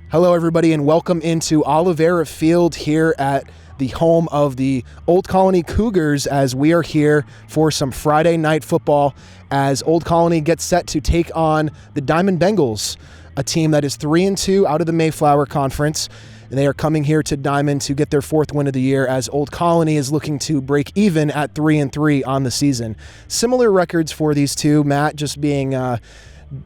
Hello, everybody, and welcome into Oliveira Field here at the home of the Old Colony Cougars as we are here for some Friday night football as Old Colony gets set to take on the Diman Bengals, a team that is 3-2 out of the Mayflower Conference. And they are coming here to Diman to get their fourth win of the year as Old Colony is looking to break even at 3-3 on the season. Similar records for these two, Matt just being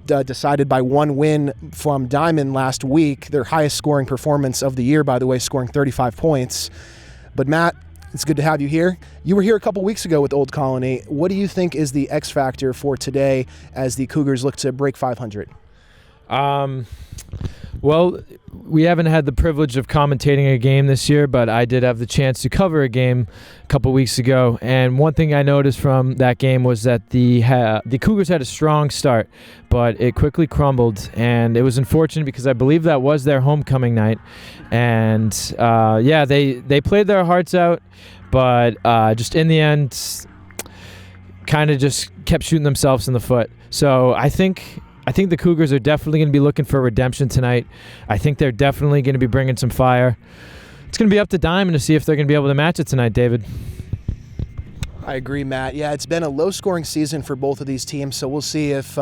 decided by one win from Diman last week, their highest scoring performance of the year, by the way, scoring 35 points. But Matt, it's good to have you here. You were here a couple weeks ago with Old Colony. What do you think is the X factor for today as the Cougars look to break 500? Well, we haven't had the privilege of commentating a game this year, but I did have the chance to cover a game a couple weeks ago. And one thing I noticed from that game was that the Cougars had a strong start, but it quickly crumbled. And it was unfortunate because I believe that was their homecoming night. And, they played their hearts out, but just in the end, kind of just kept shooting themselves in the foot. So I think the Cougars are definitely going to be looking for redemption tonight. I think they're definitely going to be bringing some fire. It's going to be up to Diman to see if they're going to be able to match it tonight, David. I agree, Matt. Yeah, it's been a low-scoring season for both of these teams, so we'll see if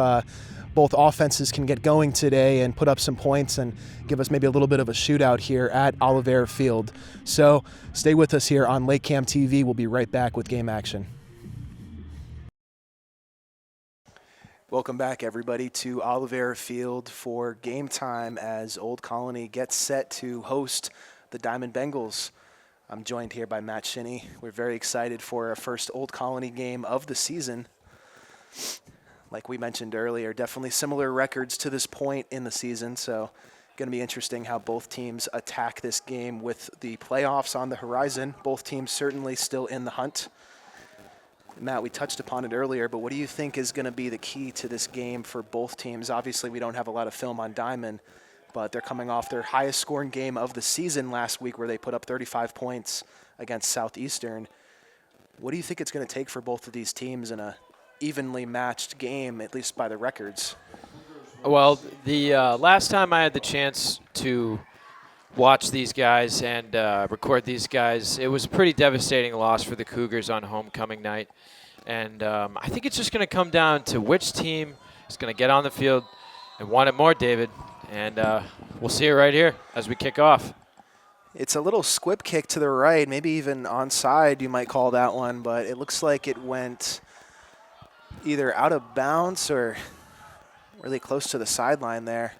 both offenses can get going today and put up some points and give us maybe a little bit of a shootout here at Oliveira Field. So stay with us here on LakeCAM TV. We'll be right back with game action. Welcome back, everybody, to Oliveira Field for game time as Old Colony gets set to host the Diman Bengals. I'm joined here by Matt Shinney. We're very excited for our first Old Colony game of the season. Like we mentioned earlier, definitely similar records to this point in the season, so going to be interesting how both teams attack this game with the playoffs on the horizon. Both teams certainly still in the hunt. Matt, we touched upon it earlier, but what do you think is going to be the key to this game for both teams? Obviously, we don't have a lot of film on Diman, but they're coming off their highest scoring game of the season last week where they put up 35 points against Southeastern. What do you think it's going to take for both of these teams in a evenly matched game, at least by the records? Well, the last time I had the chance to watch these guys and record these guys, it was a pretty devastating loss for the Cougars on homecoming night. And I think it's just going to come down to which team is going to get on the field and want it more, David. And we'll see it right here as we kick off. It's a little squib kick to the right, maybe even onside you might call that one, but it looks like it went either out of bounds or really close to the sideline there.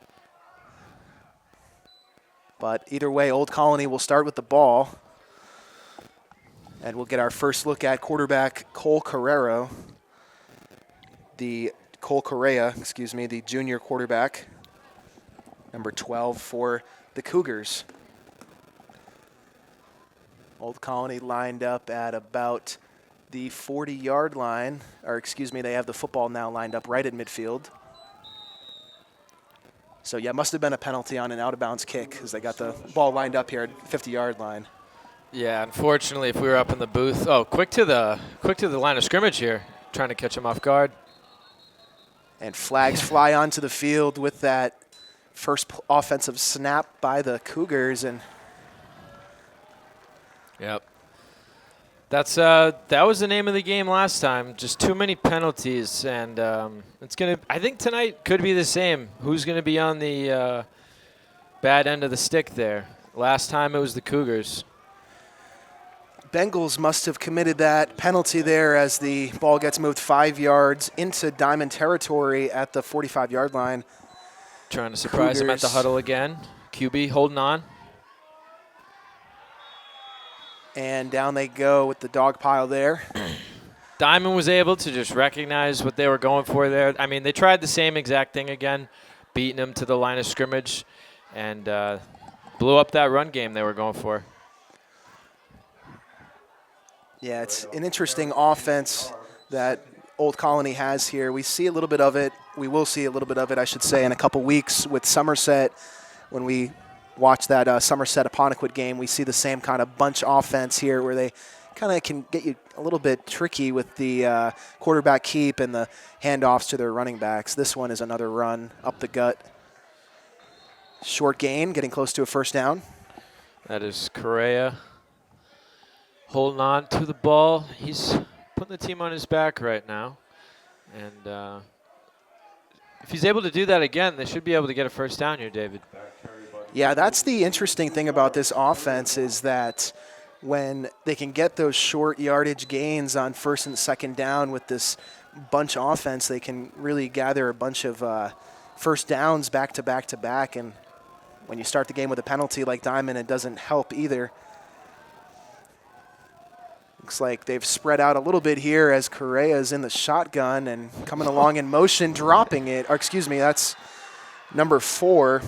But either way, Old Colony will start with the ball. And we'll get our first look at quarterback Cole Correa, the junior quarterback, number 12 for the Cougars. Old Colony lined up at about the 40-yard line, they have the football now lined up right at midfield. So, yeah, must have been a penalty on an out-of-bounds kick because they got the ball lined up here at 50-yard line. Yeah, unfortunately, if we were up in the booth. Oh, quick to the line of scrimmage here, trying to catch him off guard. And flags fly onto the field with that first offensive snap by the Cougars. And yep. That was the name of the game last time. Just too many penalties, and I think tonight could be the same. Who's gonna be on the bad end of the stick there? Last time it was the Cougars. Bengals must have committed that penalty there as the ball gets moved 5 yards into Diman territory at the 45-yard line. Trying to surprise him at the huddle again. QB holding on. And down they go with the dog pile there. Diman was able to just recognize what they were going for there. I mean, they tried the same exact thing again, beating them to the line of scrimmage, and blew up that run game they were going for. Yeah, it's an interesting offense that Old Colony has here. We see a little bit of it. We will see a little bit of it, I should say, in a couple weeks with Somerset. When we watch that Somerset-Apponequet game, we see the same kind of bunch offense here where they kind of can get you a little bit tricky with the quarterback keep and the handoffs to their running backs. This one is another run up the gut. Short gain, getting close to a first down. That is Correa holding on to the ball. He's putting the team on his back right now. And if he's able to do that again, they should be able to get a first down here, David. Yeah, that's the interesting thing about this offense is that when they can get those short yardage gains on first and second down with this bunch offense, they can really gather a bunch of first downs back to back to back. And when you start the game with a penalty like Diman, it doesn't help either. Looks like they've spread out a little bit here as Correa is in the shotgun and coming along in motion, dropping it. Or excuse me, that's number 4.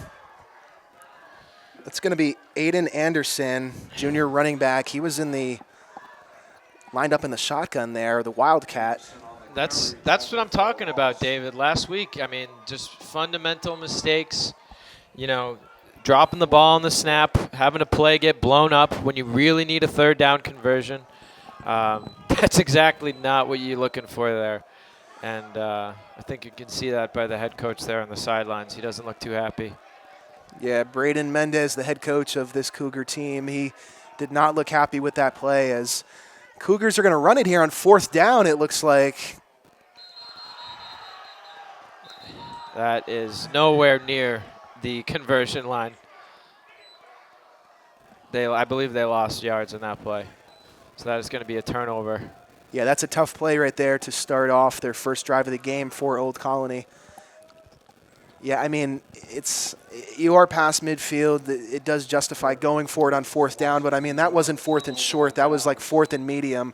That's going to be Aiden Anderson, junior running back. He was lined up in the shotgun there, the Wildcat. That's what I'm talking about, David. Last week, I mean, just fundamental mistakes. You know, dropping the ball on the snap, having a play get blown up when you really need a third down conversion. That's exactly not what you're looking for there. And I think you can see that by the head coach there on the sidelines. He doesn't look too happy. Yeah, Braden Mendez, the head coach of this Cougar team, he did not look happy with that play as Cougars are going to run it here on fourth down, it looks like. That is nowhere near the conversion line. I believe they lost yards in that play. So that is going to be a turnover. Yeah, that's a tough play right there to start off their first drive of the game for Old Colony. Yeah, I mean, you are past midfield. It does justify going for it on fourth down, but I mean, that wasn't fourth and short. That was like fourth and medium.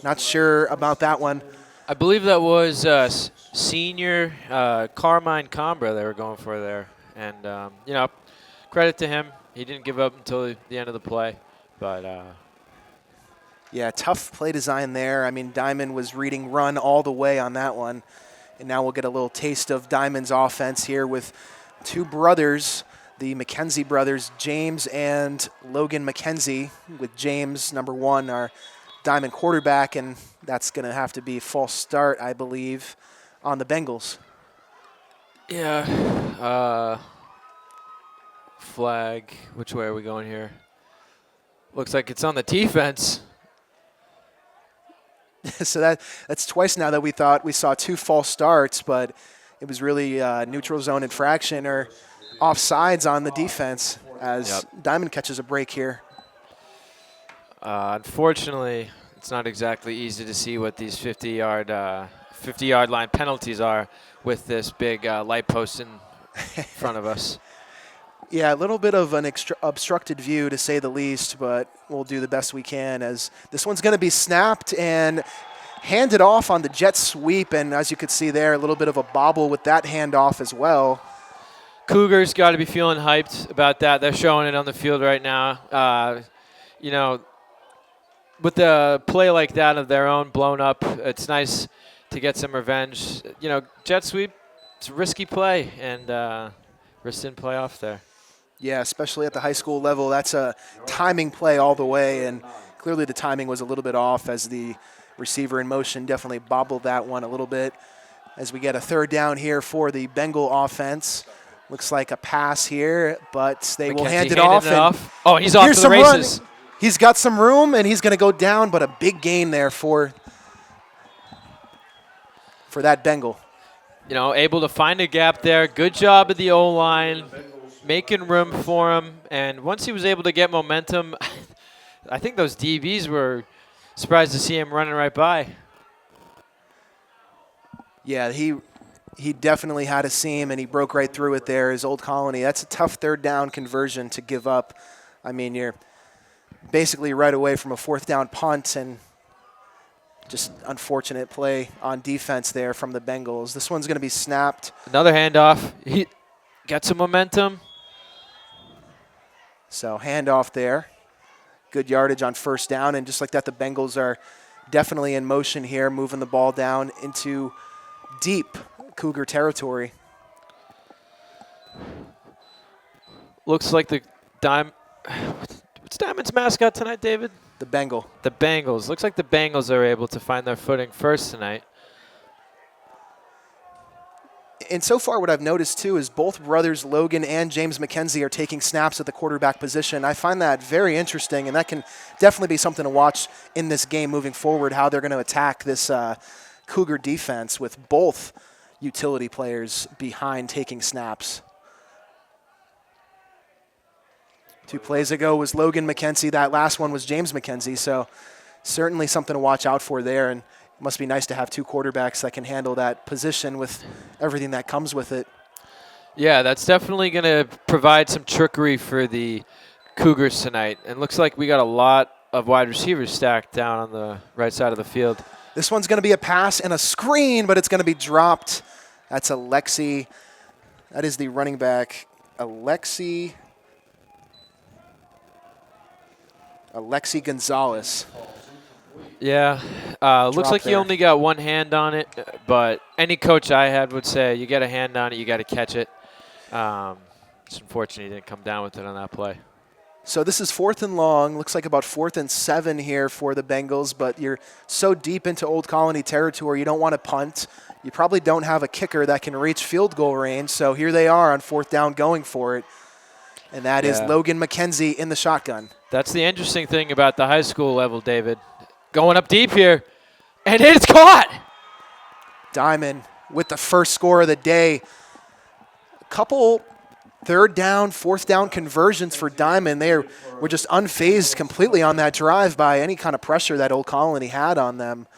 Not sure about that one. I believe that was senior Carmine Combra they were going for there. And, you know, credit to him. He didn't give up until the end of the play. But, yeah, tough play design there. I mean, Diman was reading run all the way on that one. And now we'll get a little taste of Diman's offense here with two brothers, the McKenzie brothers, James and Logan McKenzie, with James, number 1, our Diman quarterback, and that's going to have to be a false start, I believe, on the Bengals. Yeah. Flag. Which way are we going here? Looks like it's on the defense. So that's twice now that we thought we saw 2 false starts, but it was really neutral zone infraction or offsides on the defense as Diman catches a break here. Unfortunately, it's not exactly easy to see what these 50-yard line penalties are with this big light post in front of us. Yeah, a little bit of an obstructed view, to say the least, but we'll do the best we can as this one's going to be snapped and handed off on the jet sweep. And as you could see there, a little bit of a bobble with that handoff as well. Cougars got to be feeling hyped about that. They're showing it on the field right now. You know, with a play like that of their own blown up, it's nice to get some revenge. You know, jet sweep, it's a risky play, and risk didn't play off there. Yeah, especially at the high school level. That's a timing play all the way, and clearly the timing was a little bit off as the receiver in motion definitely bobbled that one a little bit. As we get a third down here for the Bengal offense. Looks like a pass here, but they will hand it off. Oh, he's off to the races. Run. He's got some room, and he's going to go down, but a big gain there for that Bengal. You know, able to find a gap there. Good job at the O-line, making room for him. And once he was able to get momentum, I think those DBs were surprised to see him running right by. Yeah, he definitely had a seam, and he broke right through it there. His Old Colony, that's a tough third down conversion to give up. I mean, you're basically right away from a fourth down punt, and just unfortunate play on defense there from the Bengals. This one's going to be snapped. Another handoff. He got some momentum. So handoff there. Good yardage on first down, and just like that, the Bengals are definitely in motion here, moving the ball down into deep Cougar territory. Looks like what's Diamond's mascot tonight, David? The Bengal. The Bengals. Looks like the Bengals are able to find their footing first tonight. And so far what I've noticed too is both brothers Logan and James McKenzie are taking snaps at the quarterback position. I find that very interesting, and that can definitely be something to watch in this game moving forward, how they're going to attack this Cougar defense with both utility players behind taking snaps. 2 plays ago was Logan McKenzie. That last one was James McKenzie, so certainly something to watch out for there. And it must be nice to have 2 quarterbacks that can handle that position with everything that comes with it. Yeah, that's definitely going to provide some trickery for the Cougars tonight. And looks like we got a lot of wide receivers stacked down on the right side of the field. This one's going to be a pass and a screen, but it's going to be dropped. That's Alexi. That is the running back, Alexi Gonzalez. Yeah, looks like he only got one hand on it, but any coach I had would say you get a hand on it, you got to catch it. It's unfortunate he didn't come down with it on that play. So this is 4th and long. Looks like about 4th and 7 here for the Bengals, but you're so deep into Old Colony territory, you don't want to punt. You probably don't have a kicker that can reach field goal range, so here they are on 4th down going for it. And that is Logan McKenzie in the shotgun. That's the interesting thing about the high school level, David. Going up deep here, and it's caught! Diman with the first score of the day. A couple 3rd down, 4th down conversions for Diman. They were just unfazed completely on that drive by any kind of pressure that Old Colony had on them.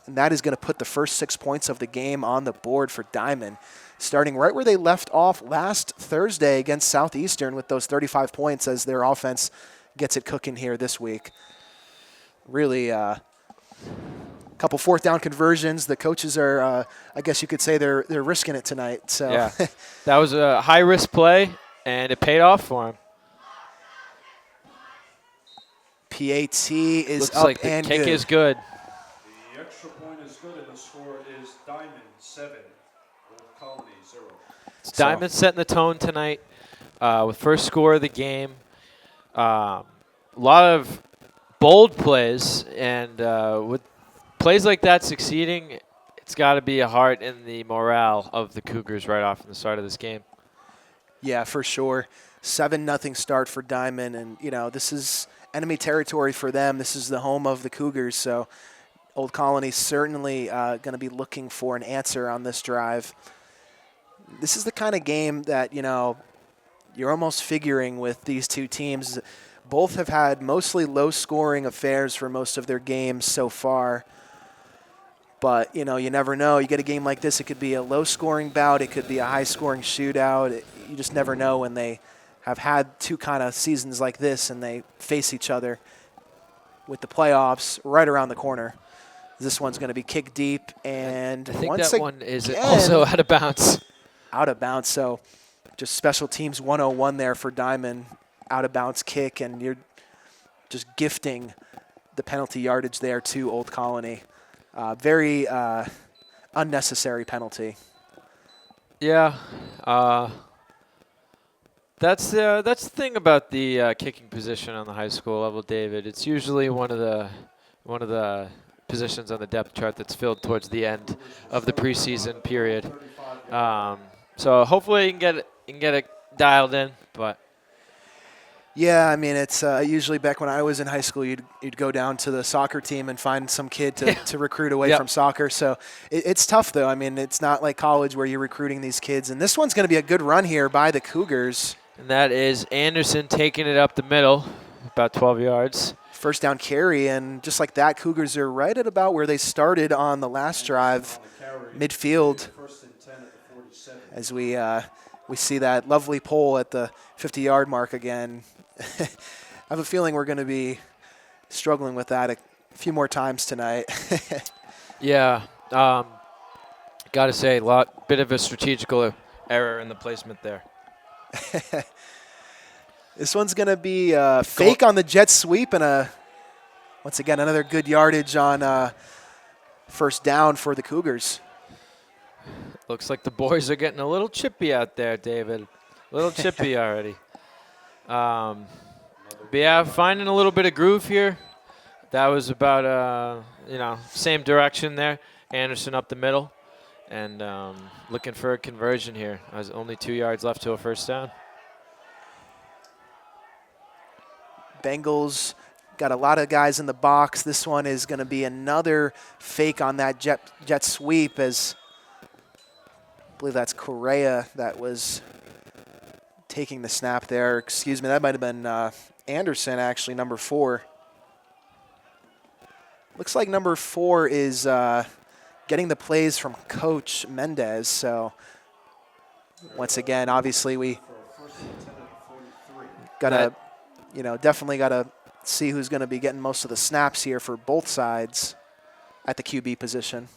And that is going to put the first 6 points of the game on the board for Diman, starting right where they left off last Thursday against Southeastern with those 35 points as their offense gets it cooking here this week. Really a couple 4th down conversions. The coaches are, I guess you could say they're risking it tonight. So yeah, that was a high-risk play, and it paid off for him. PAT is Looks up like the and kick good. is good. The extra point is good, and the score is Diman 7, Old Colony 0. It's Diman setting the tone tonight with first score of the game. A lot of bold plays, and with plays like that succeeding, it's got to be a heart in the morale of the Cougars right off from the start of this game. Yeah, for sure. 7-0 start for Diman, and this is enemy territory for them. This is the home of the Cougars, so Old Colony certainly going to be looking for an answer on this drive. This is the kind of game that you're almost figuring with these 2 teams. Both have had mostly low-scoring affairs for most of their games so far. But, you never know. You get a game like this, it could be a low-scoring bout. It could be a high-scoring shootout. You just never know when they have had 2 kind of seasons like this and they face each other with the playoffs right around the corner. This one's going to be kicked deep. And I think once that one is also out of bounds. Out of bounds. So just special teams 101 there for Diman. Out of bounds kick, and you're just gifting the penalty yardage there to Old Colony. Very unnecessary penalty. Yeah, that's the thing about the kicking position on the high school level, David. It's usually one of the positions on the depth chart that's filled towards the end of the preseason period. So hopefully you can get it dialed in, but. Yeah, I mean, it's usually back when I was in high school, you'd go down to the soccer team and find some kid to recruit away from soccer. So it's tough, though. I mean, it's not like college where you're recruiting these kids. And this one's going to be a good run here by the Cougars. And that is Anderson taking it up the middle, about 12 yards. First down carry, and just like that, Cougars are right at about where they started on the last drive, midfield, as we see that lovely pole at the 50-yard mark again. I have a feeling we're going to be struggling with that a few more times tonight. Yeah. Got to say, bit of a strategical error in the placement there. This one's going to be fake on the jet sweep, and once again, another good yardage on first down for the Cougars. Looks like the boys are getting a little chippy out there, David. A little chippy already. But yeah, finding a little bit of groove here. That was about, same direction there. Anderson up the middle. and looking for a conversion here. There's only 2 yards left to a first down. Bengals got a lot of guys in the box. This one is going to be another fake on that jet sweep, as I believe that's Correa that was taking the snap there. Excuse me, that might have been Anderson, actually, number 4. Looks like number 4 is getting the plays from Coach Mendez. So once again, obviously we gotta, definitely gotta see who's going to be getting most of the snaps here for both sides at the QB position.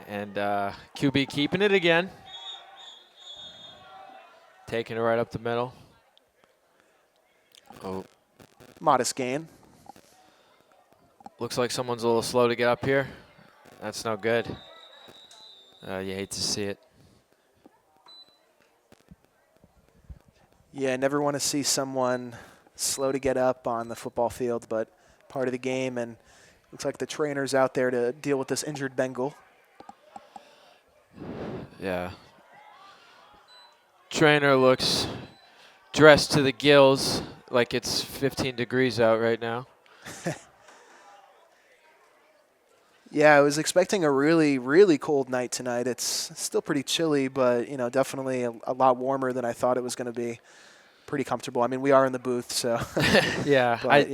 And QB keeping it again. Taking it right up the middle. Oh, Modest gain. looks like someone's a little slow to get up here. That's no good. You hate to see it. Yeah, never want to see someone slow to get up on the football field, but part of the game, and looks like the trainer's out there to deal with this injured Bengal. Yeah. Trainer looks dressed to the gills like it's 15 degrees out right now. Yeah, I was expecting a really, really cold night tonight. It's still pretty chilly, but, definitely a lot warmer than I thought it was going to be. Pretty comfortable. I mean, we are in the booth, so. Yeah. But,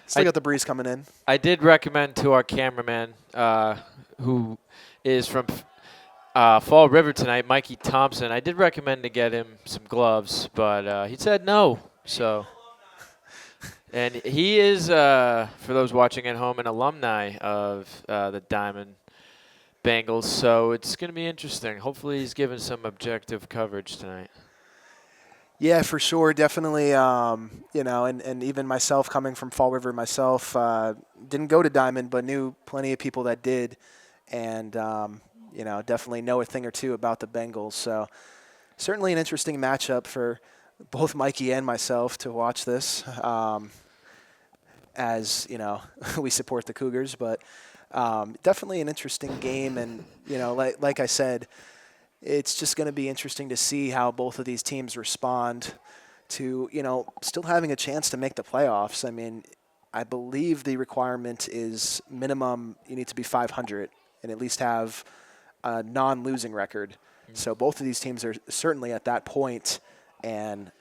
still got the breeze coming in. I did recommend to our cameraman, who is from Fall River tonight, Mikey Thompson, I did recommend to get him some gloves, but he said no. So, and he is, for those watching at home, an alumni of the Diamond Bengals. So it's going to be interesting. Hopefully, he's given some objective coverage tonight. Yeah, for sure. Definitely, and even myself, coming from Fall River myself, didn't go to Diamond, but knew plenty of people that did, and, definitely know a thing or two about the Bengals. So certainly an interesting matchup for both Mikey and myself to watch this, as, we support the Cougars. But definitely an interesting game, and, like I said, it's just going to be interesting to see how both of these teams respond to, still having a chance to make the playoffs. I mean, I believe the requirement is minimum you need to be 500 and at least have a non-losing record. So both of these teams are certainly at that point, and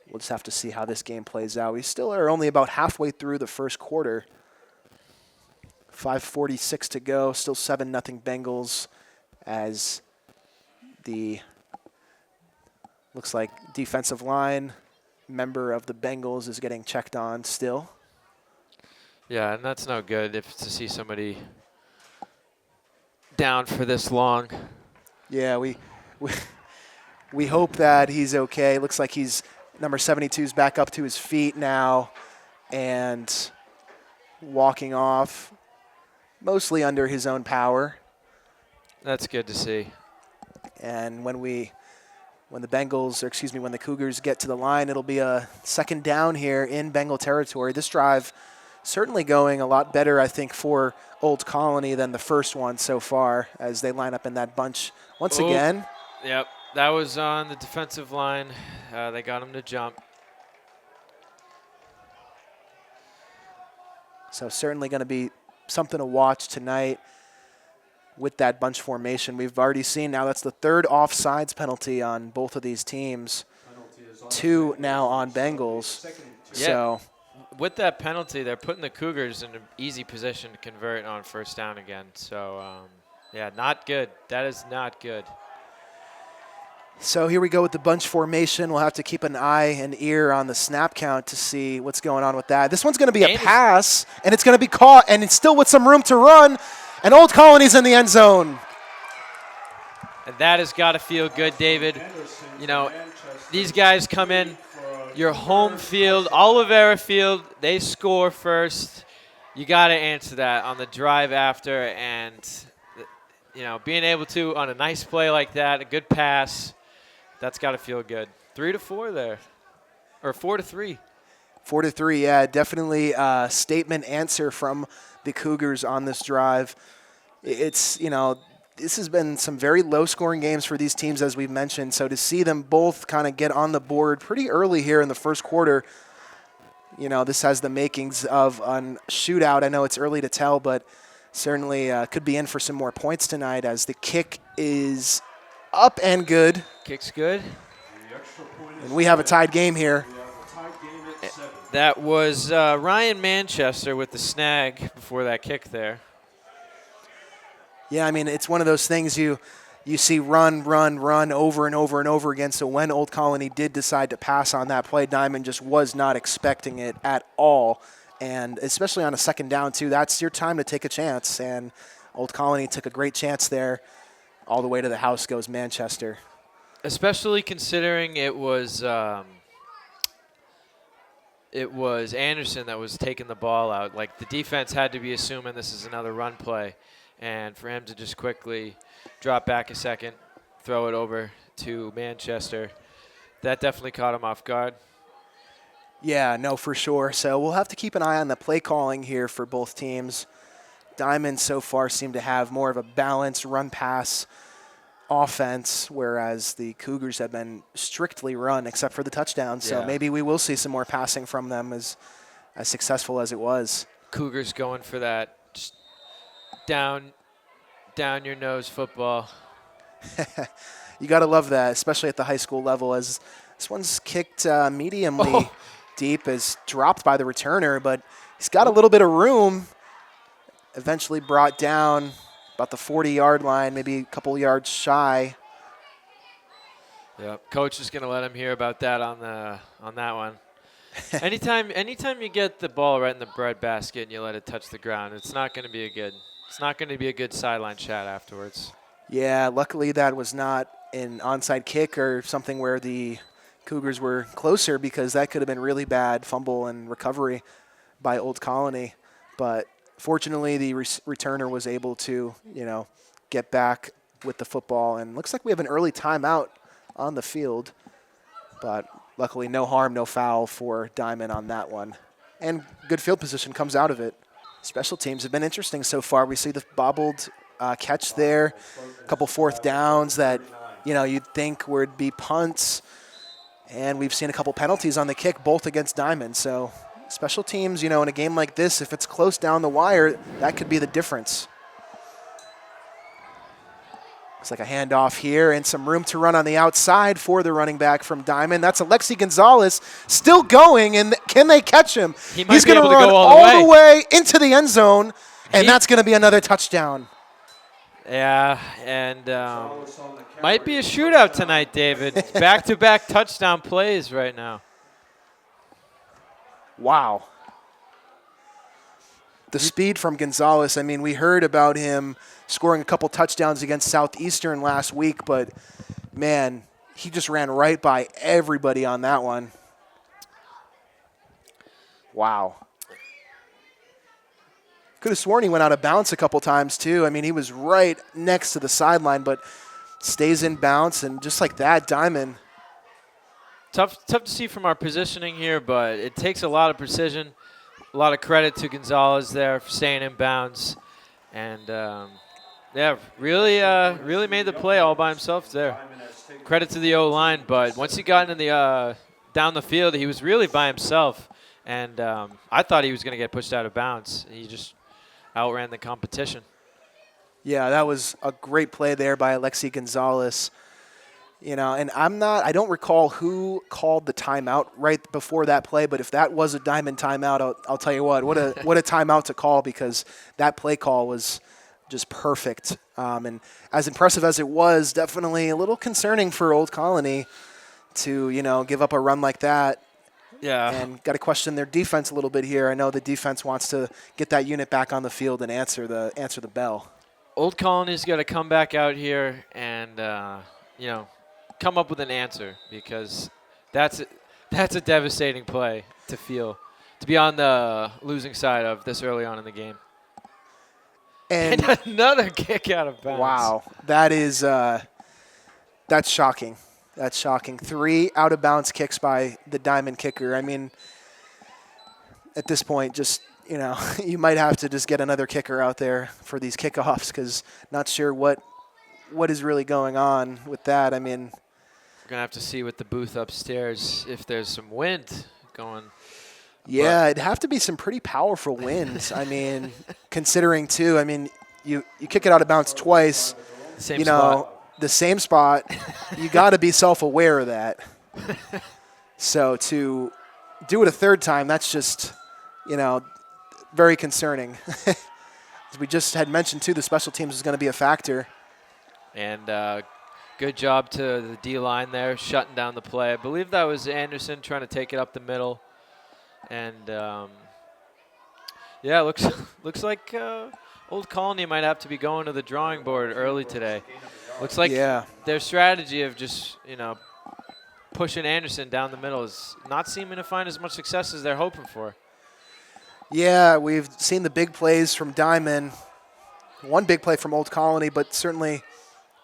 we'll just have to see how this game plays out. We still are only about halfway through the first quarter. 5:46 to go, still 7-0 Bengals, as the looks like defensive line member of the Bengals is getting checked on still. Yeah, and that's no good to see somebody down for this long. Yeah, we hope that he's okay. Looks like he's number 72 is back up to his feet now and walking off, mostly under his own power. That's good to see. And when the Cougars get to the line, it'll be a second down here in Bengal territory. This drive certainly going a lot better, I think, for Old Colony than the first one so far, as they line up in that bunch once again. Yep, that was on the defensive line. They got him to jump. So certainly going to be something to watch tonight with that bunch formation. We've already seen now that's the third offsides penalty on both of these teams. 2 now on Bengals. Yeah. So with that penalty, they're putting the Cougars in an easy position to convert on first down again. So, yeah, not good. That is not good. So here we go with the bunch formation. We'll have to keep an eye and ear on the snap count to see what's going on with that. This one's going to be a pass, and it's going to be caught, and it's still with some room to run. And Old Colony's in the end zone. And that has got to feel good, David. These guys come in, your home field, Oliveira Field, they score first. You got to answer that on the drive after. And, being able to, on a nice play like that, a good pass, that's got to feel good. 3-4 there, or 4-3. 4-3, yeah, definitely a statement answer from the Cougars on this drive. It's, this has been some very low-scoring games for these teams, as we've mentioned. So to see them both kind of get on the board pretty early here in the first quarter, this has the makings of a shootout. I know it's early to tell, but certainly could be in for some more points tonight as the kick is up and good. Kick's good. The extra point is And we have a tied game here. We have a tied game at 7. That was Ryan Manchester with the snag before that kick there. Yeah, I mean, it's one of those things you see run over and over and over again. So when Old Colony did decide to pass on that play, Diman just was not expecting it at all. And especially on a second down, too, that's your time to take a chance. And Old Colony took a great chance there. All the way to the house goes Manchester. Especially considering it was Anderson that was taking the ball out. Like, the defense had to be assuming this is another run play. And for him to just quickly drop back a second, throw it over to Manchester, that definitely caught him off guard. Yeah, no, for sure. So we'll have to keep an eye on the play calling here for both teams. Diamond so far seem to have more of a balanced run-pass offense, whereas the Cougars have been strictly run except for the touchdown. So maybe we will see some more passing from them as successful as it was. Cougars going for that just down your nose football. You got to love that, especially at the high school level, as this one's kicked mediumly deep, is dropped by the returner, but he's got a little bit of room. Eventually brought down about the 40-yard line, maybe a couple yards shy. Yep, coach is going to let him hear about that on that one. Anytime you get the ball right in the breadbasket and you let it touch the ground, it's not going to be a good sideline chat afterwards. Yeah, luckily that was not an onside kick or something where the Cougars were closer, because that could have been really bad fumble and recovery by Old Colony. But fortunately, the returner was able to, get back with the football. And looks like we have an early timeout on the field. But luckily, no harm, no foul for Diman on that one. And good field position comes out of it. Special teams have been interesting so far. We see the bobbled catch there, a couple fourth downs that, you'd think would be punts. And we've seen a couple penalties on the kick, both against Diman. So special teams, in a game like this, if it's close down the wire, that could be the difference. Looks like a handoff here and some room to run on the outside for the running back from Diman. That's Alexi Gonzalez still going, and can they catch him? He's going to run all the way into the end zone, and that's going to be another touchdown. Yeah, and might be a shootout tonight, David. It's back-to-back touchdown plays right now. Wow. The speed from Gonzalez, I mean, we heard about him scoring a couple touchdowns against Southeastern last week, but, man, he just ran right by everybody on that one. Wow. Could have sworn he went out of bounds a couple times, too. I mean, he was right next to the sideline, but stays in bounds, and just like that, Diman. Tough to see from our positioning here, but it takes a lot of precision. A lot of credit to Gonzalez there for staying in bounds. And, really made the play all by himself there. Credit to the O-line, but once he got into down the field, he was really by himself. And I thought he was going to get pushed out of bounds. He just outran the competition. Yeah, that was a great play there by Alexi Gonzalez. And I don't recall who called the timeout right before that play, but if that was a Diman timeout, I'll tell you what a timeout to call, because that play call was just perfect. And as impressive as it was, definitely a little concerning for Old Colony to, give up a run like that. Yeah. And got to question their defense a little bit here. I know the defense wants to get that unit back on the field and answer the bell. Old Colony's got to come back out here and, come up with an answer, because that's a devastating play to be on the losing side of this early on in the game. And another kick out of bounds. Wow, that's shocking. That's shocking. 3 out of bounds kicks by the Diman kicker. I mean, at this point, just you might have to just get another kicker out there for these kickoffs, because not sure what what is really going on with that. I mean, We're gonna have to see with the booth upstairs if there's some wind going. yeah, it'd have to be some pretty powerful winds. I mean, considering too, I mean, you kick it out of bounds twice, Same you know, spot. the same spot. You got to be self-aware of that. So to do it a third time, that's just, you know, very concerning. As we just had mentioned too, the special teams is going to be a factor. And good job to the D-line there, shutting down the play. I believe that was Anderson trying to take it up the middle. And, yeah, looks like Old Colony might have to be going to the drawing board early today. Looks like their strategy of just, you know, pushing Anderson down the middle is not seeming to find as much success as they're hoping for. Yeah, we've seen the big plays from Diman. One big play from Old Colony, but certainly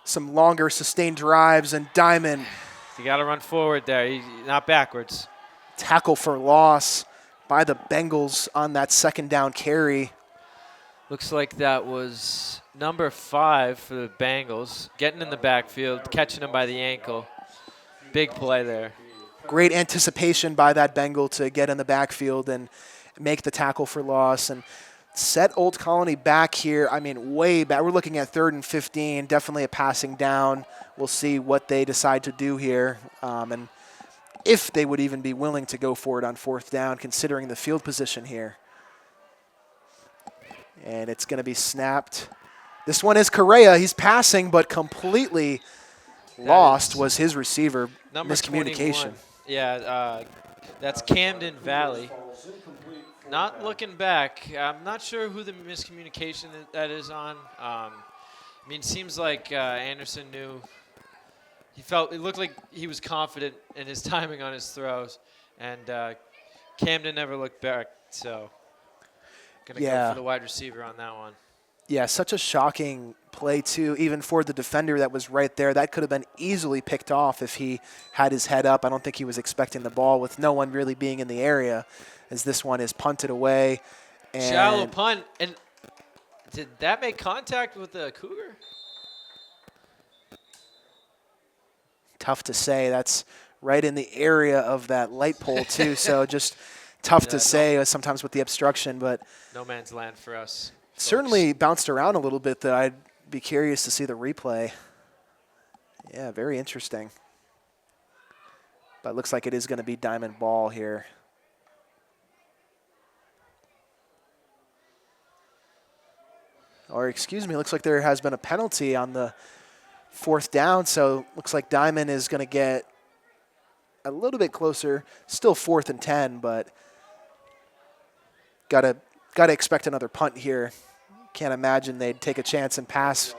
some longer sustained drives. And Diman, You got to run forward there, not backwards. tackle for loss by the Bengals on that second down carry. Looks like that was number 5 for the Bengals, getting in the backfield, catching him by the ankle. Big play there. Great anticipation by that Bengal to get in the backfield and make the tackle for loss and set Old Colony back here. I mean, way back. We're looking at 3rd and 15, definitely a passing down. We'll see what they decide to do here and if they would even be willing to go for it on 4th down, considering the field position here. And it's going to be snapped. This one is Correa. He's passing, but completely lost was his receiver. Number Miscommunication. 21. Yeah, that's Camden Valley. Not looking back. I'm not sure who the miscommunication that is on. I mean, it seems like Anderson knew. It looked like he was confident in his timing on his throws, and Camden never looked back. So, gonna go for the wide receiver on that one. Yeah, such a shocking play, too, even for the defender that was right there. That could have been easily picked off if he had his head up. I don't think he was expecting the ball with no one really being in the area, as this one is punted away. And shallow punt. And did that make contact with the Cougar? Tough to say. That's right in the area of that light pole, too, so just tough to say sometimes with the obstruction. But no man's land for us. Certainly bounced around a little bit, though. I'd be curious to see the replay. Yeah, very interesting. But it looks like it is going to be Diamond ball here. Or, excuse me, looks like there has been a penalty on the 4th down, so looks like Diamond is going to get a little bit closer. Still 4th and 10, but got to expect another punt here. Can't imagine they'd take a chance and pass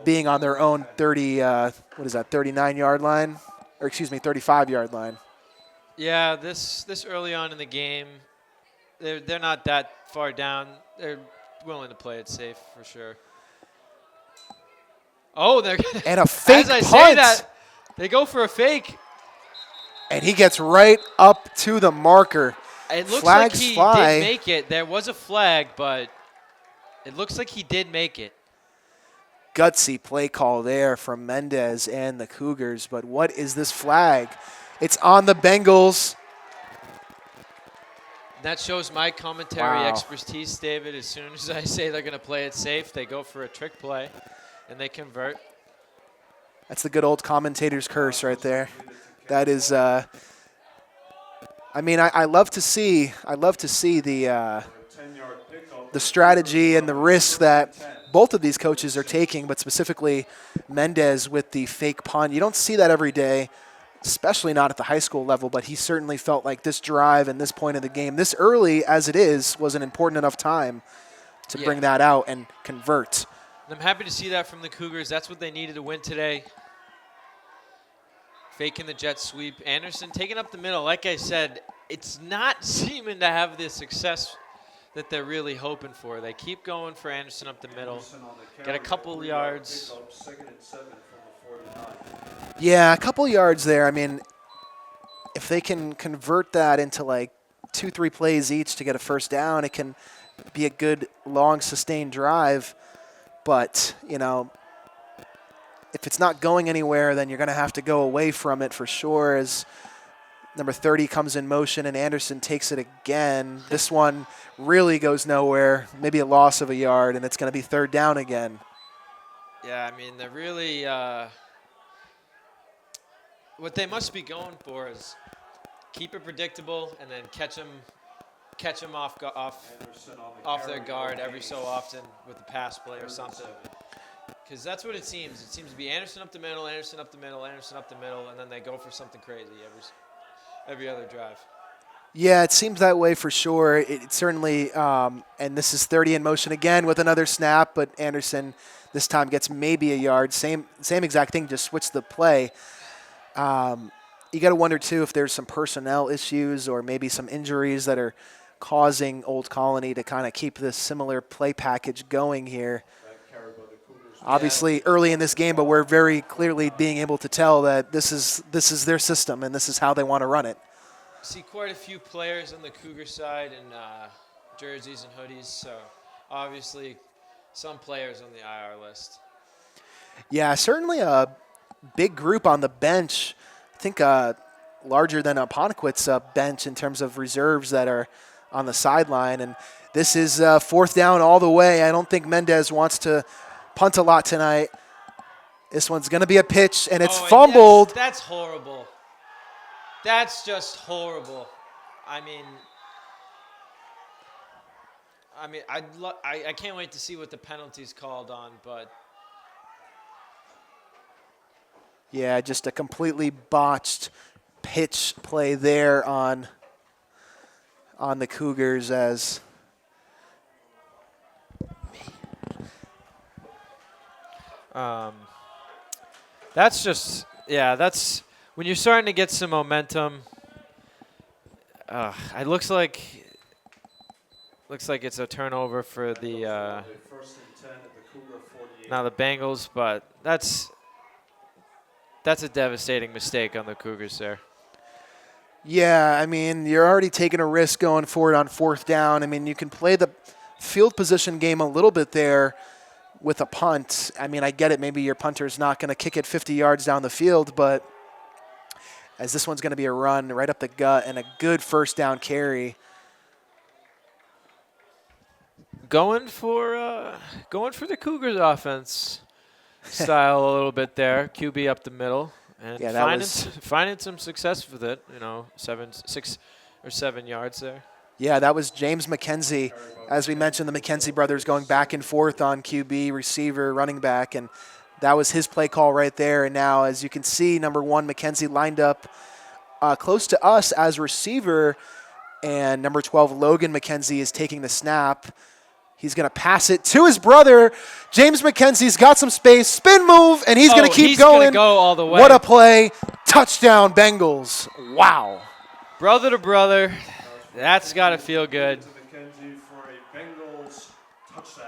being on their own 39-yard line? Or excuse me, 35-yard line. Yeah, this early on in the game, they're not that far down. They're willing to play it safe for sure. Oh, they're and a fake as I punt. say that, they go for a fake. And he gets right up to the marker. It looks Flags like he fly. did make it. There was a flag, but it looks like he did make it. Gutsy play call there from Mendez and the Cougars. But what is this flag? It's on the Bengals. That shows my commentary expertise, David. As soon as I say they're going to play it safe, they go for a trick play, and they convert. That's the good old commentator's curse right there. That is, I mean, I love to see the strategy and the risk that both of these coaches are taking, but specifically Mendez with the fake punt. You don't see that every day, especially not at the high school level, but he certainly felt like this drive and this point of the game, this early as it is, was an important enough time to bring that out and convert. I'm happy to see that from the Cougars. That's what they needed to win today. Faking the jet sweep. Anderson taking up the middle. Like I said, it's not seeming to have the success that they're really hoping for. They keep going for Anderson up the middle. Get a couple yards. Yeah, a couple yards there. I mean, if they can convert that into like 2-3 plays each to get a first down, it can be a good, long, sustained drive. But, you know, if it's not going anywhere, then you're going to have to go away from it for sure as number 30 comes in motion and Anderson takes it again. This one really goes nowhere, maybe a loss of a yard, and it's going to be third down again. Yeah, I mean, they're really what they must be going for is keep it predictable and then catch them off their guard every so often with a pass play or something. Because that's what it seems. It seems to be Anderson up the middle, Anderson up the middle, Anderson up the middle, and then they go for something crazy every other drive. Yeah, it seems that way for sure. It certainly, and this is 30 in motion again with another snap, but Anderson this time gets maybe a yard. Same exact thing, just switch the play. You got to wonder, too, if there's some personnel issues or maybe some injuries that are causing Old Colony to kind of keep this similar play package going here. Obviously, early in this game, but we're very clearly being able to tell that this is their system and this is how they want to run it. See quite a few players on the Cougar side in jerseys and hoodies, so obviously some players on the IR list. Yeah, certainly a big group on the bench. I think larger than Apponequet's bench in terms of reserves that are on the sideline. And this is fourth down all the way. I don't think Mendez wants to punt a lot tonight. This one's going to be a pitch, and it's fumbled. That's horrible. That's just horrible. I mean, I can't wait to see what the penalty's called on, but yeah, just a completely botched pitch play there on the Cougars as that's just, yeah, that's when you're starting to get some momentum. It looks like it's a turnover for the now the Bengals, but that's a devastating mistake on the Cougars there. Yeah, I mean, you're already taking a risk going forward on fourth down. I mean, you can play the field position game a little bit there with a punt. I mean, I get it. Maybe your punter's not going to kick it 50 yards down the field, but as this one's going to be a run right up the gut and a good first down carry. Going for the Cougars offense style a little bit there. QB up the middle and Yeah, finding some success with it. 6 or 7 yards there. Yeah, that was James McKenzie. As we mentioned, the McKenzie brothers going back and forth on QB, receiver, running back, and that was his play call right there. And now, as you can see, number 1, McKenzie lined up close to us as receiver, and number 12, Logan McKenzie, is taking the snap. He's going to pass it to his brother. James McKenzie's got some space, spin move, and he's going to keep going. He's going to go all the way. What a play. Touchdown, Bengals. Wow. Brother to brother. That's got to feel good. McKenzie for a Bengals touchdown.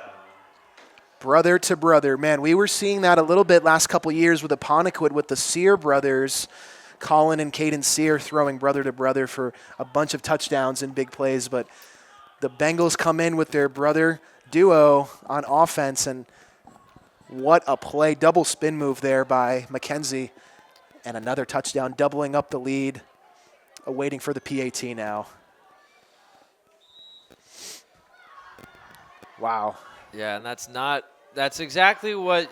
Brother to brother. Man, we were seeing that a little bit last couple years with Apponequet with the Sear brothers. Colin and Caden Sear throwing brother to brother for a bunch of touchdowns and big plays. But the Bengals come in with their brother duo on offense, and what a play. Double spin move there by McKenzie. And another touchdown, doubling up the lead. Waiting for the PAT now. Wow. Yeah, and that's exactly what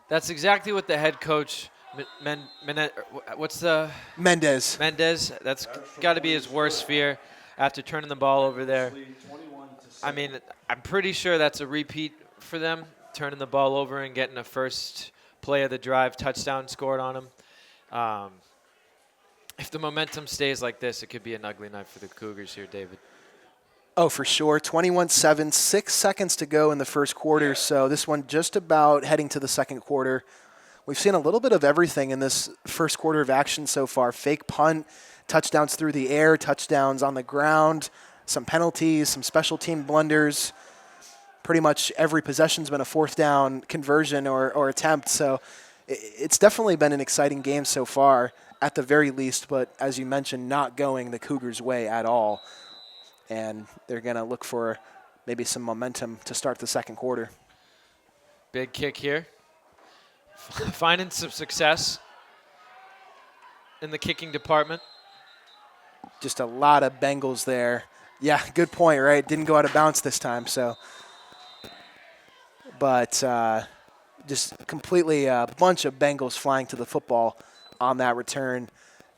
the head coach Mendez. That's got to be his worst fear after turning the ball over there. I mean, I'm pretty sure that's a repeat for them, turning the ball over and getting a first play of the drive touchdown scored on him. If the momentum stays like this, it could be an ugly night for the Cougars here, David. Oh, for sure. 21-7, 6 seconds to go in the first quarter. So this one just about heading to the second quarter. We've seen a little bit of everything in this first quarter of action so far. Fake punt, touchdowns through the air, touchdowns on the ground, some penalties, some special team blunders. Pretty much every possession's been a fourth down conversion or attempt. So it's definitely been an exciting game so far, at the very least. But as you mentioned, not going the Cougars' way at all. And they're going to look for maybe some momentum to start the second quarter. Big kick here. finding some success in the kicking department. Just a lot of Bengals there. Yeah, good point, right? Didn't go out of bounds this time, so. But just completely a bunch of Bengals flying to the football on that return.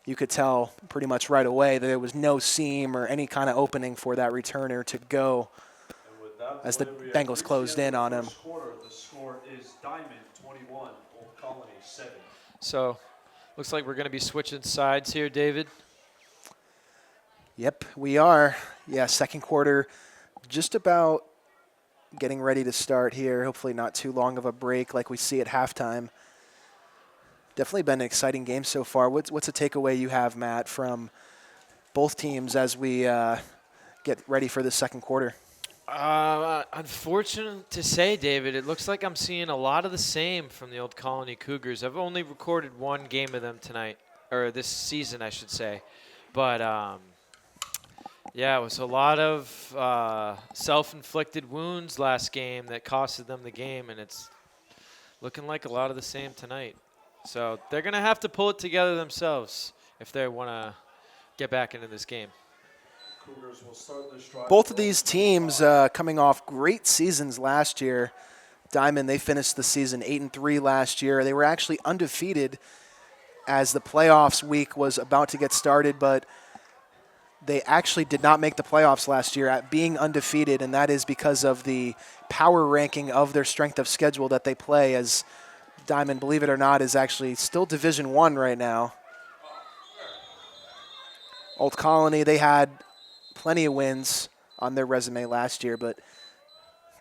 You could tell pretty much right away that there was no seam or any kind of opening for that returner to go as the Bengals closed in on him. The score is Diamond 21, Old Colony 7. So looks like we're going to be switching sides here, David. Yep, we are. Yeah, second quarter just about getting ready to start here. Hopefully not too long of a break like we see at halftime. Definitely been an exciting game so far. What's a takeaway you have, Matt, from both teams as we get ready for the second quarter? Unfortunate to say, David, it looks like I'm seeing a lot of the same from the Old Colony Cougars. I've only recorded one game of them tonight, or this season, I should say. But, yeah, it was a lot of self-inflicted wounds last game that costed them the game, and it's looking like a lot of the same tonight. So they're going to have to pull it together themselves if they want to get back into this game. Cougars will start this drive. Both of these teams coming off great seasons last year. Diamond, they finished the season 8-3 last year. They were actually undefeated as the playoffs week was about to get started, but they actually did not make the playoffs last year at being undefeated, and that is because of the power ranking of their strength of schedule that they play, as Diamond, believe it or not, is actually still Division I right now. Old Colony, they had plenty of wins on their resume last year, but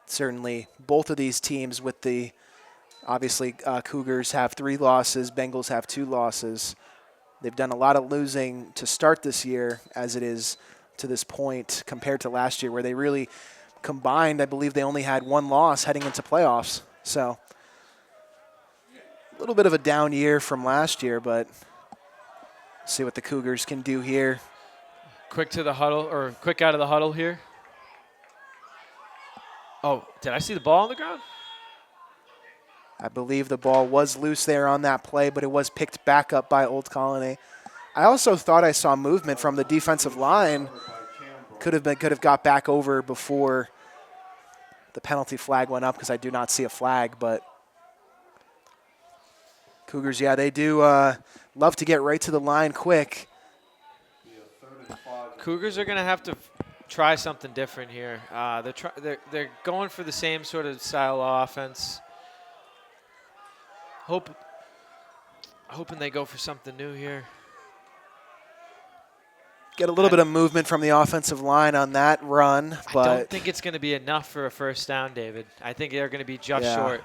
certainly both of these teams with the, obviously Cougars have 3 losses, Bengals have 2 losses. They've done a lot of losing to start this year as it is to this point compared to last year where they really combined, I believe they only had 1 loss heading into playoffs. So a little bit of a down year from last year, but see what the Cougars can do here. Quick to the huddle, or quick out of the huddle here. Oh, did I see the ball on the ground? I believe the ball was loose there on that play, but it was picked back up by Old Colony. I also thought I saw movement from the defensive line. Could have got back over before the penalty flag went up because I do not see a flag, but Cougars, yeah, they do love to get right to the line quick. Cougars are going to have to try something different here. They're going for the same sort of style of offense. Hoping they go for something new here. Get a little bit of movement from the offensive line on that run, but I don't think it's going to be enough for a first down, David. I think they're going to be just short.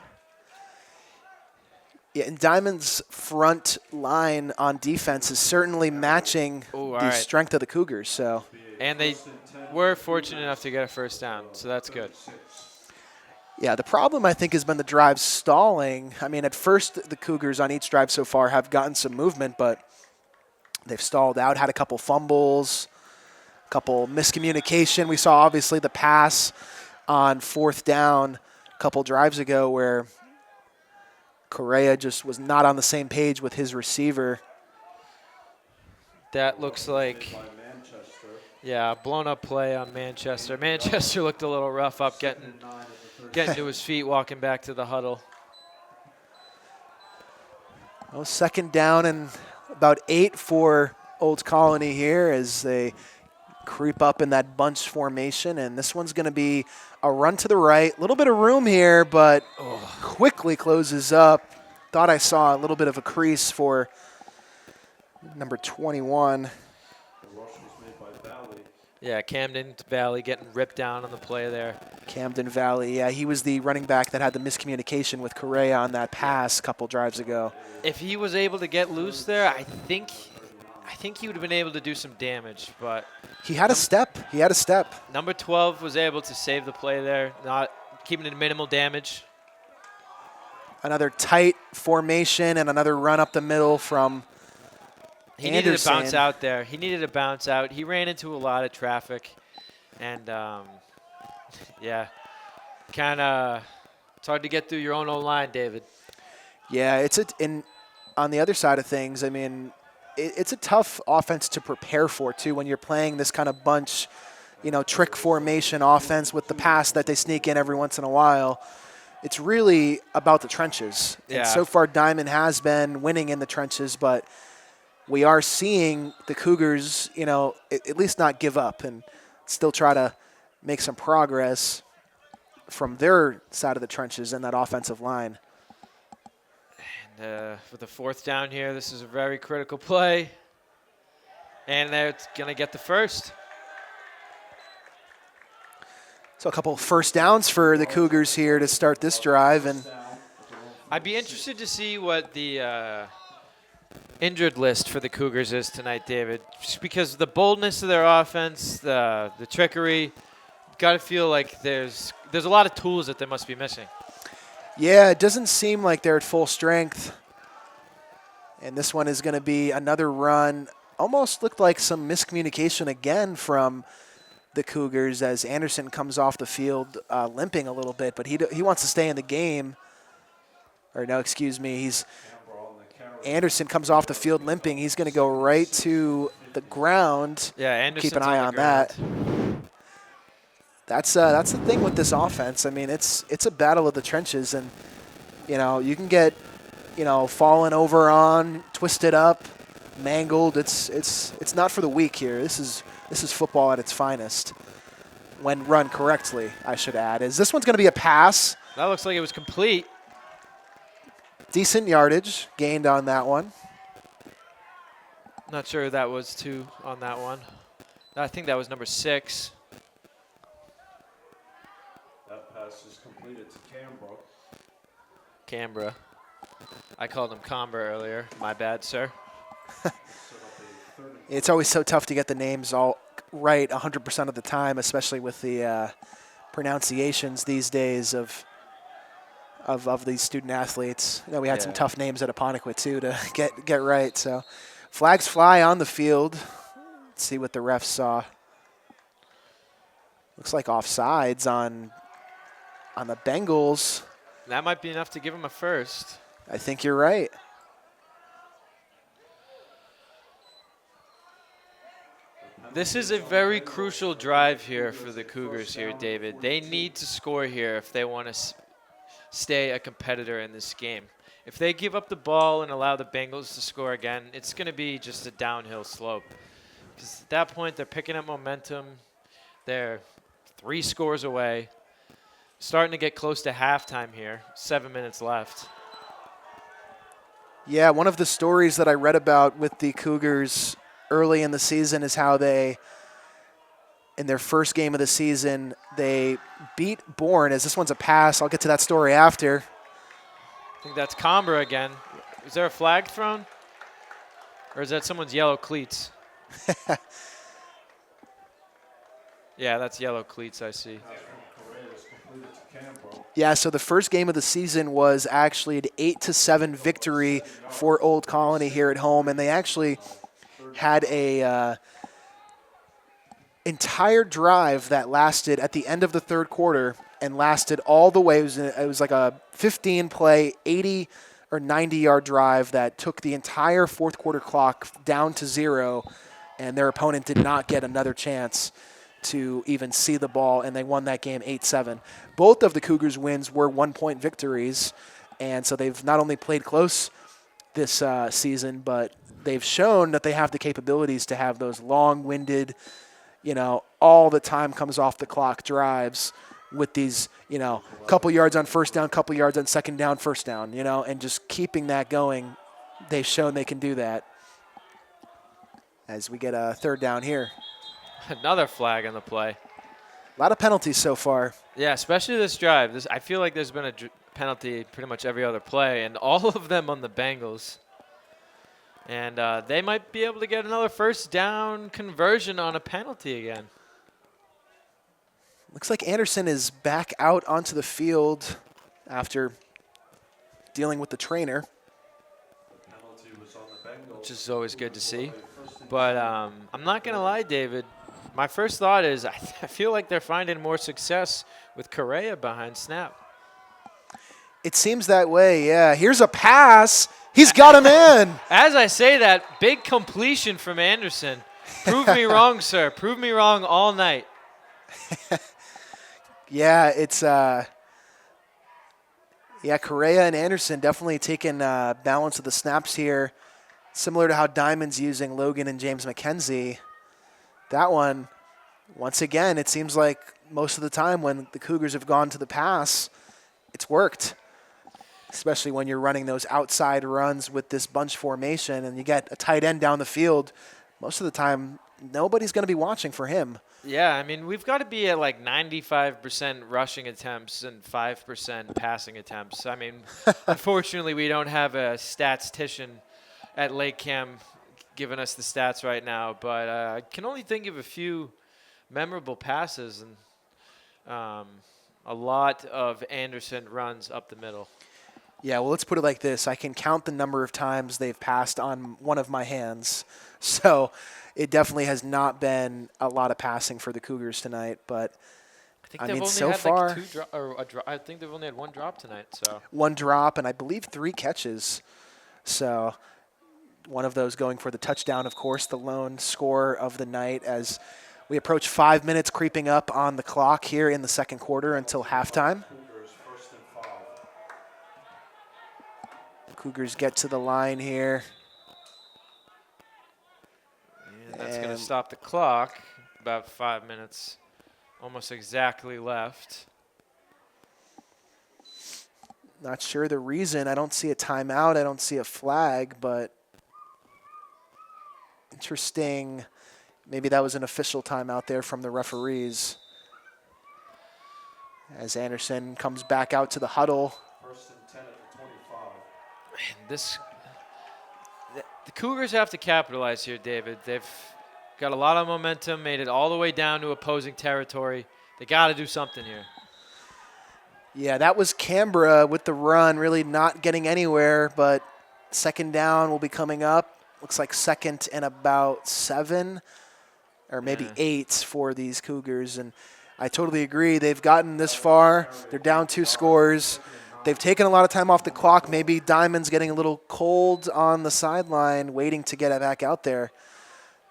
Yeah, and Diamond's front line on defense is certainly matching the strength of the Cougars. So, and they were fortunate enough to get a first down, so that's good. Yeah, the problem, I think, has been the drive stalling. I mean, at first, the Cougars on each drive so far have gotten some movement, but they've stalled out, had a couple fumbles, a couple miscommunication. We saw, obviously, the pass on 4th down a couple drives ago where Correa just was not on the same page with his receiver. That looks like, yeah, blown up play on Manchester. Manchester looked a little rough up getting to his feet, walking back to the huddle. Well, 2nd down and about 8 for Old Colony here as they creep up in that bunch formation. And this one's going to be a run to the right. A little bit of room here, but quickly closes up. Thought I saw a little bit of a crease for number 21. Yeah, Camden Valley getting ripped down on the play there. Camden Valley, yeah, he was the running back that had the miscommunication with Correa on that pass a couple drives ago. If he was able to get loose there, I think he would have been able to do some damage, but he had a step. Number 12 was able to save the play there, not keeping it minimal damage. Another tight formation and another run up the middle from He needed to bounce out there. He needed to bounce out. He ran into a lot of traffic, and yeah, kind of it's hard to get through your own line, David. Yeah, on the other side of things, I mean, it's a tough offense to prepare for, too, when you're playing this kind of bunch, trick formation offense with the pass that they sneak in every once in a while. It's really about the trenches. Yeah. And so far, Diamond has been winning in the trenches, but we are seeing the Cougars, at least not give up and still try to make some progress from their side of the trenches in that offensive line. And with the 4th down here, this is a very critical play. And they're going to get the first. So a couple first downs for the Cougars here to start this drive. And I'd be interested to see what the injured list for the Cougars is tonight, David. Just because of the boldness of their offense, the trickery, got to feel like there's a lot of tools that they must be missing. yeah, it doesn't seem like they're at full strength. And this one is going to be another run. Almost looked like some miscommunication again from the Cougars as Anderson comes off the field limping a little bit, but he wants to stay in the game. Or no, excuse me, Anderson comes off the field limping. He's going to go right to the ground. Yeah, Anderson's keep an eye on that. That's the thing with this offense. I mean, it's a battle of the trenches, and you can get fallen over on, twisted up, mangled. It's not for the weak here. This is football at its finest. When run correctly, I should add. This one's going to be a pass. That looks like it was complete. Decent yardage gained on that one. Not sure that was 2 on that one. I think that was number 6. That pass is completed to Canberra. I called him Comber earlier. My bad, sir. It's always so tough to get the names all right 100% of the time, especially with the pronunciations these days of these student athletes. We had some tough names at Apponequet too to get right. So flags fly on the field. Let's see what the refs saw. Looks like offsides on the Bengals. That might be enough to give him a first. I think you're right. This is a very crucial drive here for the Cougars here, David. They need to score here if they want to stay a competitor in this game. If they give up the ball and allow the Bengals to score again, it's going to be just a downhill slope. Because at that point, they're picking up momentum. They're 3 scores away. Starting to get close to halftime here. 7 minutes left. Yeah, one of the stories that I read about with the Cougars early in the season is how in their first game of the season, they beat Bourne, as this one's a pass. I'll get to that story after. I think that's Comber again. Is there a flag thrown? Or is that someone's yellow cleats? Yeah, that's yellow cleats, I see. Yeah, so the first game of the season was actually an 8-7 victory for Old Colony here at home, and they actually had a entire drive that lasted at the end of the third quarter and lasted all the way. It was like a 15-play, 80 or 90-yard drive that took the entire fourth quarter clock down to 0, and their opponent did not get another chance to even see the ball, and they won that game 8-7. Both of the Cougars' wins were one-point victories, and so they've not only played close this season, but they've shown that they have the capabilities to have those long-winded, all the time comes off the clock drives with these, couple yards on first down, couple yards on second down, first down, and just keeping that going. They've shown they can do that. As we get a third down here. Another flag on the play. A lot of penalties so far. Yeah, especially this drive. I feel like there's been a penalty pretty much every other play, and all of them on the Bengals. And they might be able to get another first down conversion on a penalty again. Looks like Anderson is back out onto the field after dealing with the trainer. Which is always good to see. But I'm not going to lie, David. My first thought is I feel like they're finding more success with Correa behind snap. It seems that way, yeah. Here's a pass. He's got him in. As I say that, big completion from Anderson. Prove me wrong, sir. Prove me wrong all night. Yeah, it's Correa and Anderson definitely taking balance of the snaps here, similar to how Diamond's using Logan and James McKenzie. That one, once again, it seems like most of the time when the Cougars have gone to the pass, it's worked, especially when you're running those outside runs with this bunch formation and you get a tight end down the field. Most of the time, nobody's going to be watching for him. Yeah, I mean, we've got to be at like 95% rushing attempts and 5% passing attempts. I mean, unfortunately, we don't have a statistician at LakeCAM giving us the stats right now, but I can only think of a few memorable passes and a lot of Anderson runs up the middle. Yeah, well, let's put it like this. I can count the number of times they've passed on one of my hands. So it definitely has not been a lot of passing for the Cougars tonight. But, I think they've only had I think they've only had one drop tonight. So one drop and I believe 3 catches. So one of those going for the touchdown, of course, the lone score of the night as we approach 5 minutes creeping up on the clock here in the second quarter until halftime. Cougars get to the line here. And that's going to stop the clock. About 5 minutes, almost exactly left. Not sure the reason. I don't see a timeout. I don't see a flag, but interesting. Maybe that was an official timeout there from the referees. As Anderson comes back out to the huddle. First and 10 at the 25. The Cougars have to capitalize here, David. They've got a lot of momentum, made it all the way down to opposing territory. They got to do something here. Yeah, that was Canberra with the run, really not getting anywhere, but second down will be coming up. Looks like second and about 7 or maybe 8 for these Cougars. And I totally agree. They've gotten this far. They're down 2 scores. They've taken a lot of time off the clock. Maybe Diamond's getting a little cold on the sideline, waiting to get it back out there.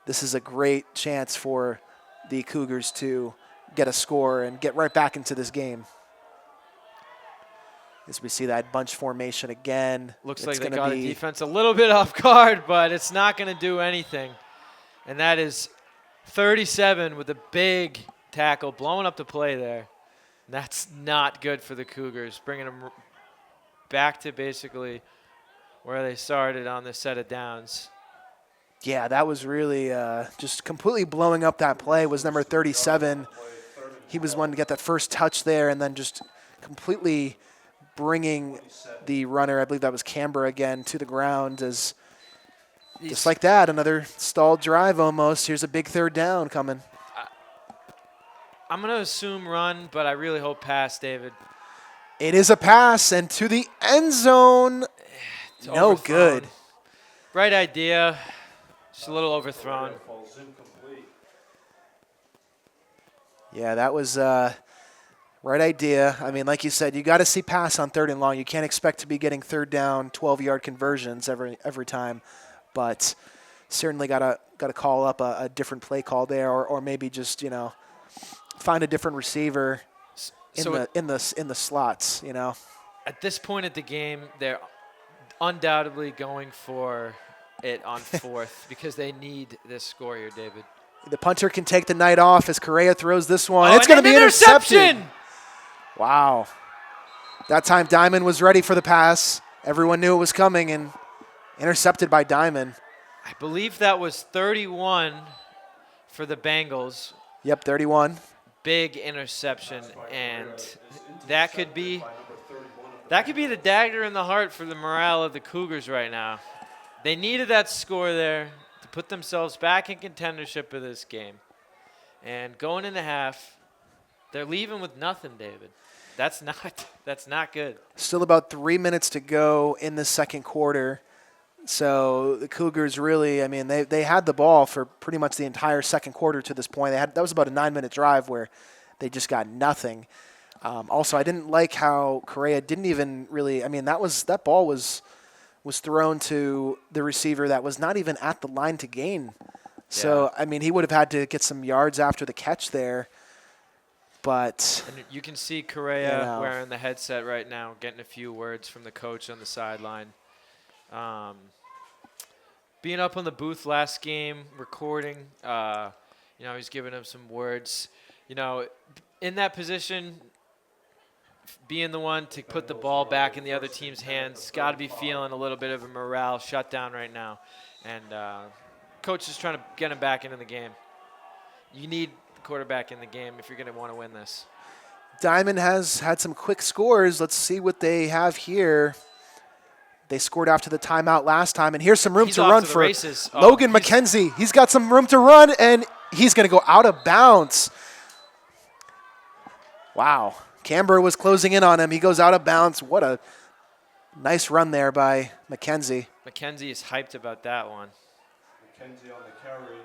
This is a great chance for the Cougars to get a score and get right back into this game. As we see that bunch formation again. Looks like they got a defense a little bit off guard, but it's not going to do anything. And that is 37 with a big tackle, blowing up the play there. That's not good for the Cougars, bringing them back to basically where they started on this set of downs. Yeah, that was really just completely blowing up that play was number 37. He was one to get that first touch there and then just completely bringing the runner, I believe that was Canberra again, to the ground as just like that, another stalled drive almost. Here's a big third down coming. I'm going to assume run, but I really hope pass, David. It is a pass, and to the end zone. It's no overthrown. Good. Right idea. Just a little overthrown. Yeah, that was right idea. I mean, like you said, you got to see pass on third and long. You can't expect to be getting third down, 12-yard conversions every time, but certainly got to call up a different play call there, or maybe just find a different receiver in the slots. At this point at the game, they're undoubtedly going for it on fourth because they need this score here, David. The punter can take the night off as Correa throws this one. Oh, it's going to be interception. intercepted. Wow. That time Diamond was ready for the pass. Everyone knew it was coming and intercepted by Diamond. I believe that was 31 for the Bengals. Yep, 31. Big interception, and that could be the dagger in the heart for the morale of the Cougars right now. They needed that score there to put themselves back in contendership of this game. And going into half, they're leaving with nothing, David. That's not good. Still about 3 minutes to go in the second quarter. So the Cougars really, I mean, they had the ball for pretty much the entire second quarter to this point. That was about a 9-minute drive where they just got nothing. Also, I didn't like how Correa didn't even really. I mean, that ball was thrown to the receiver that was not even at the line to gain. So I mean, he would have had to get some yards after the catch there. But And you can see Correa wearing the headset right now, getting a few words from the coach on the sideline. Being up on the booth last game, recording, he's giving him some words. In that position, being the one to put the ball back in the other team's hands, got to be feeling a little bit of a morale shutdown right now. And coach is trying to get him back into the game. You need the quarterback in the game if you're going to want to win this. Diman has had some quick scores. Let's see what they have here. They scored after the timeout last time, and here's some room to run for Logan McKenzie. He's got some room to run, and he's going to go out of bounds. Wow. Canberra was closing in on him. He goes out of bounds. What a nice run there by McKenzie. McKenzie is hyped about that one. McKenzie on the carry.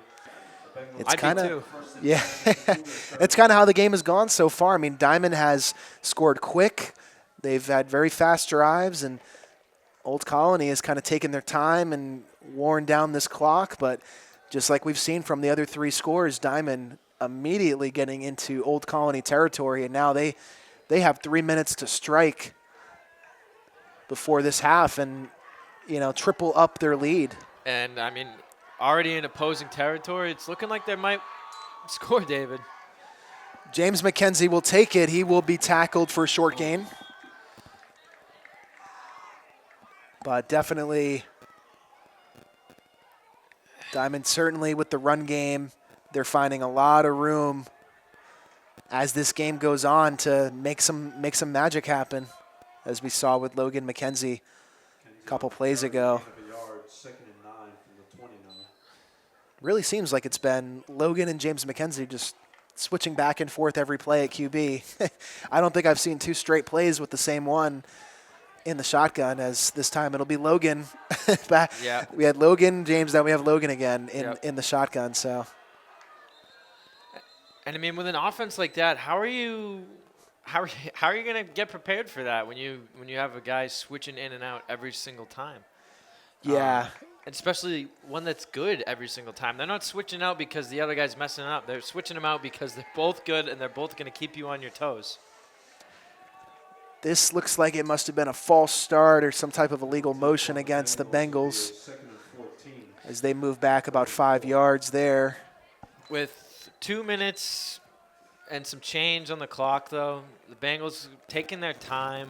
It's kind of, yeah, it's kind of how the game has gone so far. I mean, Diman has scored quick. They've had very fast drives, and Old Colony has kind of taken their time and worn down this clock. But just like we've seen from the other three scores, Diman immediately getting into Old Colony territory, and now they have 3 minutes to strike before this half and, triple up their lead. And, I mean, already in opposing territory, it's looking like they might score, David. James McKenzie will take it. He will be tackled for a short gain. But definitely, Diman certainly with the run game, they're finding a lot of room as this game goes on to make some magic happen, as we saw with Logan McKenzie a couple plays ago. Really seems like it's been Logan and James McKenzie just switching back and forth every play at QB. I don't think I've seen two straight plays with the same one in the shotgun, as this time it'll be Logan. Yeah. We had Logan, James, now we have Logan again in the shotgun. So. And I mean, with an offense like that, how are you going to get prepared for that when you have a guy switching in and out every single time? Yeah. Especially one that's good every single time. They're not switching out because the other guy's messing up. They're switching them out because they're both good and they're both going to keep you on your toes. This looks like it must have been a false start or some type of illegal motion against the Bengals as they move back about 5 yards there. With 2 minutes and some change on the clock, though, the Bengals taking their time.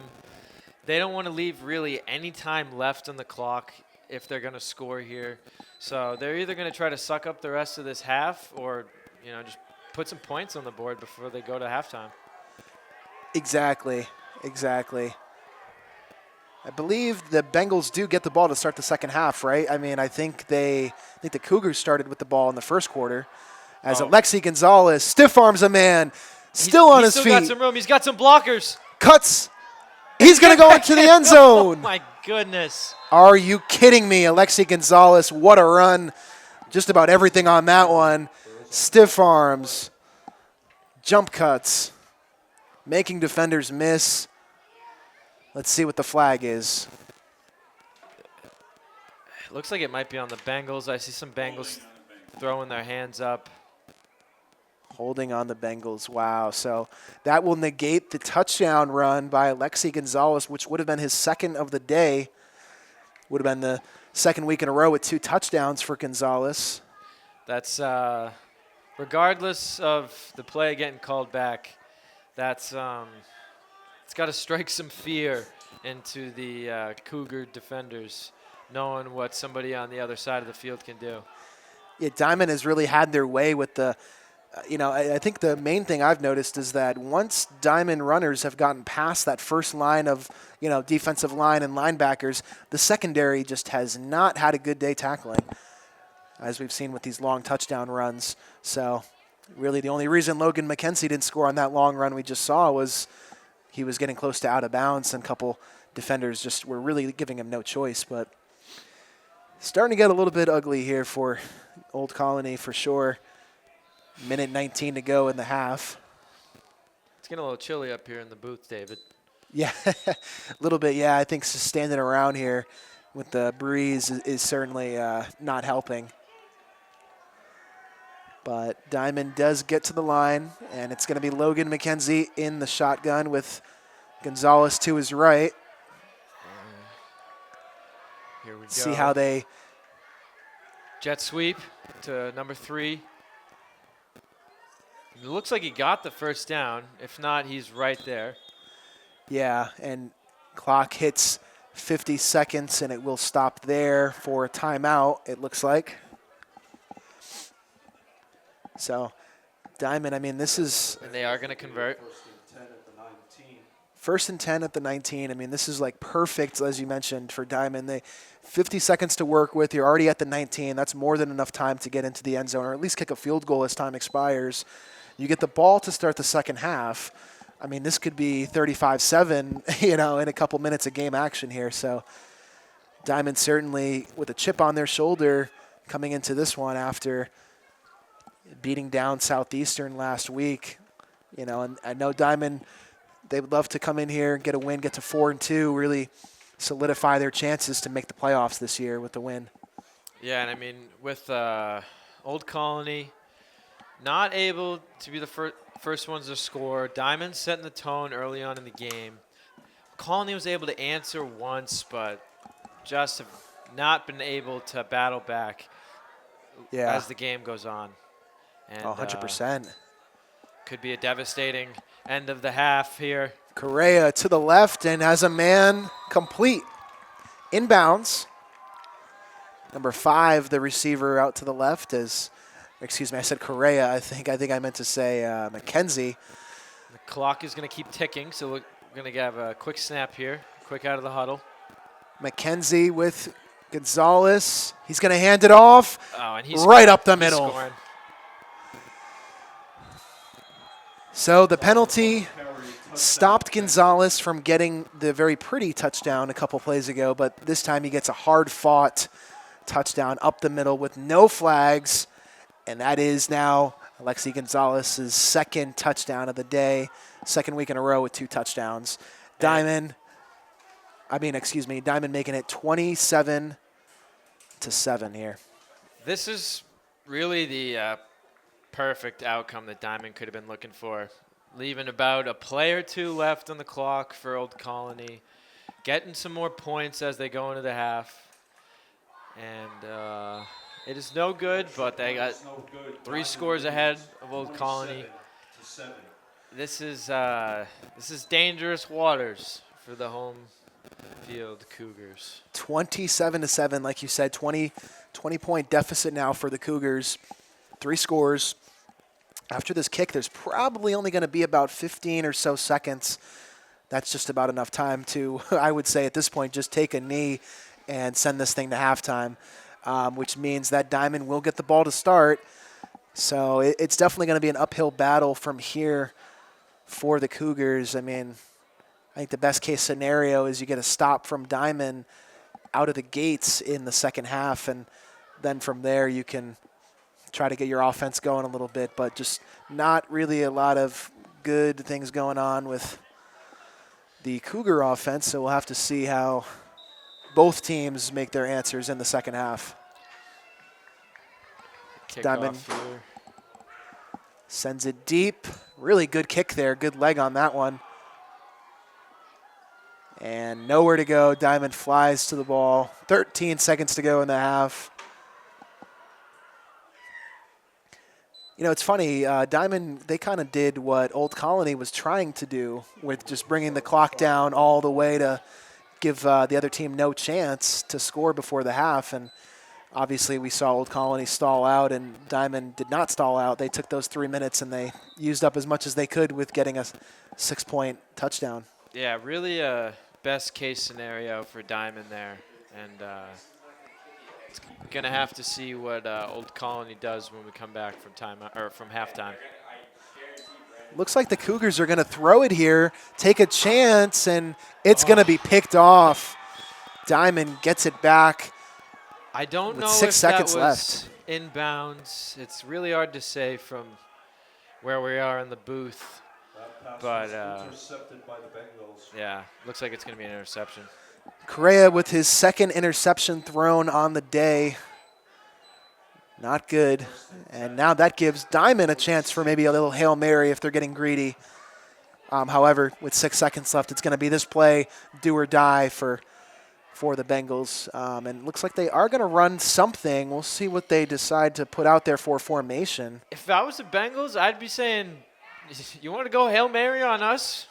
They don't want to leave really any time left on the clock if they're going to score here. So they're either going to try to suck up the rest of this half or, just put some points on the board before they go to halftime. Exactly. I believe the Bengals do get the ball to start the second half, right? I mean, I think the Cougars started with the ball in the first quarter as Alexi Gonzalez stiff arms a man, still on his feet. He's still got some room. He's got some blockers. Cuts. He's going to go into the end zone. Oh, my goodness. Are you kidding me? Alexi Gonzalez, what a run. Just about everything on that one. Stiff arms, jump cuts, making defenders miss. Let's see what the flag is. It looks like it might be on the Bengals. I see some Bengals throwing their hands up. Holding on the Bengals. Wow. So that will negate the touchdown run by Alexi Gonzalez, which would have been his second of the day. Would have been the second week in a row with 2 touchdowns for Gonzalez. That's regardless of the play getting called back, that's it's got to strike some fear into the Cougar defenders, knowing what somebody on the other side of the field can do. Yeah, Diman has really had their way with the I think the main thing I've noticed is that once Diman runners have gotten past that first line of, defensive line and linebackers, the secondary just has not had a good day tackling, as we've seen with these long touchdown runs. So really the only reason Logan McKenzie didn't score on that long run we just saw was he was getting close to out of bounds, and a couple defenders just were really giving him no choice. But starting to get a little bit ugly here for Old Colony for sure. Minute 19 to go in the half. It's getting a little chilly up here in the booth, David. Yeah, a little bit. Yeah, I think just standing around here with the breeze is certainly not helping. But Diamond does get to the line, and it's going to be Logan McKenzie in the shotgun with Gonzalez to his right. Here we go. See how they jet sweep to number 3. It looks like he got the first down. If not, he's right there. Yeah, and clock hits 50 seconds, and it will stop there for a timeout, it looks like. So, Diamond, I mean, this is... And they are going to convert. First and 10 at the 19. First and 10 at the 19. I mean, this is like perfect, as you mentioned, for Diamond. They 50 seconds to work with. You're already at the 19. That's more than enough time to get into the end zone or at least kick a field goal as time expires. You get the ball to start the second half. I mean, this could be 35-7, you know, in a couple minutes of game action here. So Diamond certainly with a chip on their shoulder coming into this one after beating down Southeastern last week. You know, and I know Diamond, they would love to come in here and get a win, get to 4-2, really solidify their chances to make the playoffs this year with the win. Yeah, and I mean, with Old Colony not able to be the first ones to score, Diamond setting the tone early on in the game. Colony was able to answer once, but just have not been able to battle back as the game goes on. And, 100%. Could be a devastating end of the half here. Correa to the left and has a man complete. Inbounds. Number 5, the receiver out to the left is, excuse me, I said Correa. I think I meant to say McKenzie. The clock is going to keep ticking, so we're going to have a quick snap here, quick out of the huddle. McKenzie with Gonzalez. He's going to hand it off and he's right up the middle. Scoring. So the penalty stopped Gonzalez from getting the very pretty touchdown a couple plays ago, but this time he gets a hard-fought touchdown up the middle with no flags, and that is now Alexi Gonzalez's second touchdown of the day, second week in a row with 2 touchdowns. Diamond making it 27-7 here. This is really the perfect outcome that Diamond could have been looking for. Leaving about a play or 2 left on the clock for Old Colony. Getting some more points as they go into the half. And it is no good, but they got 3 scores ahead of Old Colony. This is dangerous waters for the home field Cougars. 27-7, like you said, 20-point deficit now for the Cougars. 3 scores. After this kick, there's probably only going to be about 15 or so seconds. That's just about enough time to, I would say at this point, just take a knee and send this thing to halftime, which means that Diamond will get the ball to start. So it's definitely going to be an uphill battle from here for the Cougars. I mean, I think the best case scenario is you get a stop from Diamond out of the gates in the second half, and then from there you can try to get your offense going a little bit, but just not really a lot of good things going on with the Cougar offense, so we'll have to see how both teams make their answers in the second half. Diamond sends it deep. Really good kick there. Good leg on that one. And nowhere to go. Diamond flies to the ball. 13 seconds to go in the half. You know, it's funny. Diamond, they kind of did what Old Colony was trying to do with just bringing the clock down all the way to give the other team no chance to score before the half. And obviously we saw Old Colony stall out, and Diamond did not stall out. They took those 3 minutes, and they used up as much as they could with getting a 6-point touchdown. Yeah, really a best-case scenario for Diamond there. And it's going to have to see what Old Colony does when we come back from halftime. Looks like the Cougars are going to throw it here, take a chance, and it's going to be picked off. Diamond gets it back. I don't know 6 if seconds that was left. Inbounds. It's really hard to say from where we are in the booth. That pass But, was intercepted by the Bengals. yeah, looks like it's going to be an interception. Correa with his second interception thrown on the day. Not good. And now that gives Diman a chance for maybe a little Hail Mary if they're getting greedy. However, with 6 seconds left, it's going to be this play, do or die for the Bengals. And it looks like they are going to run something. We'll see what they decide to put out there for formation. If I was the Bengals, I'd be saying, you want to go Hail Mary on us?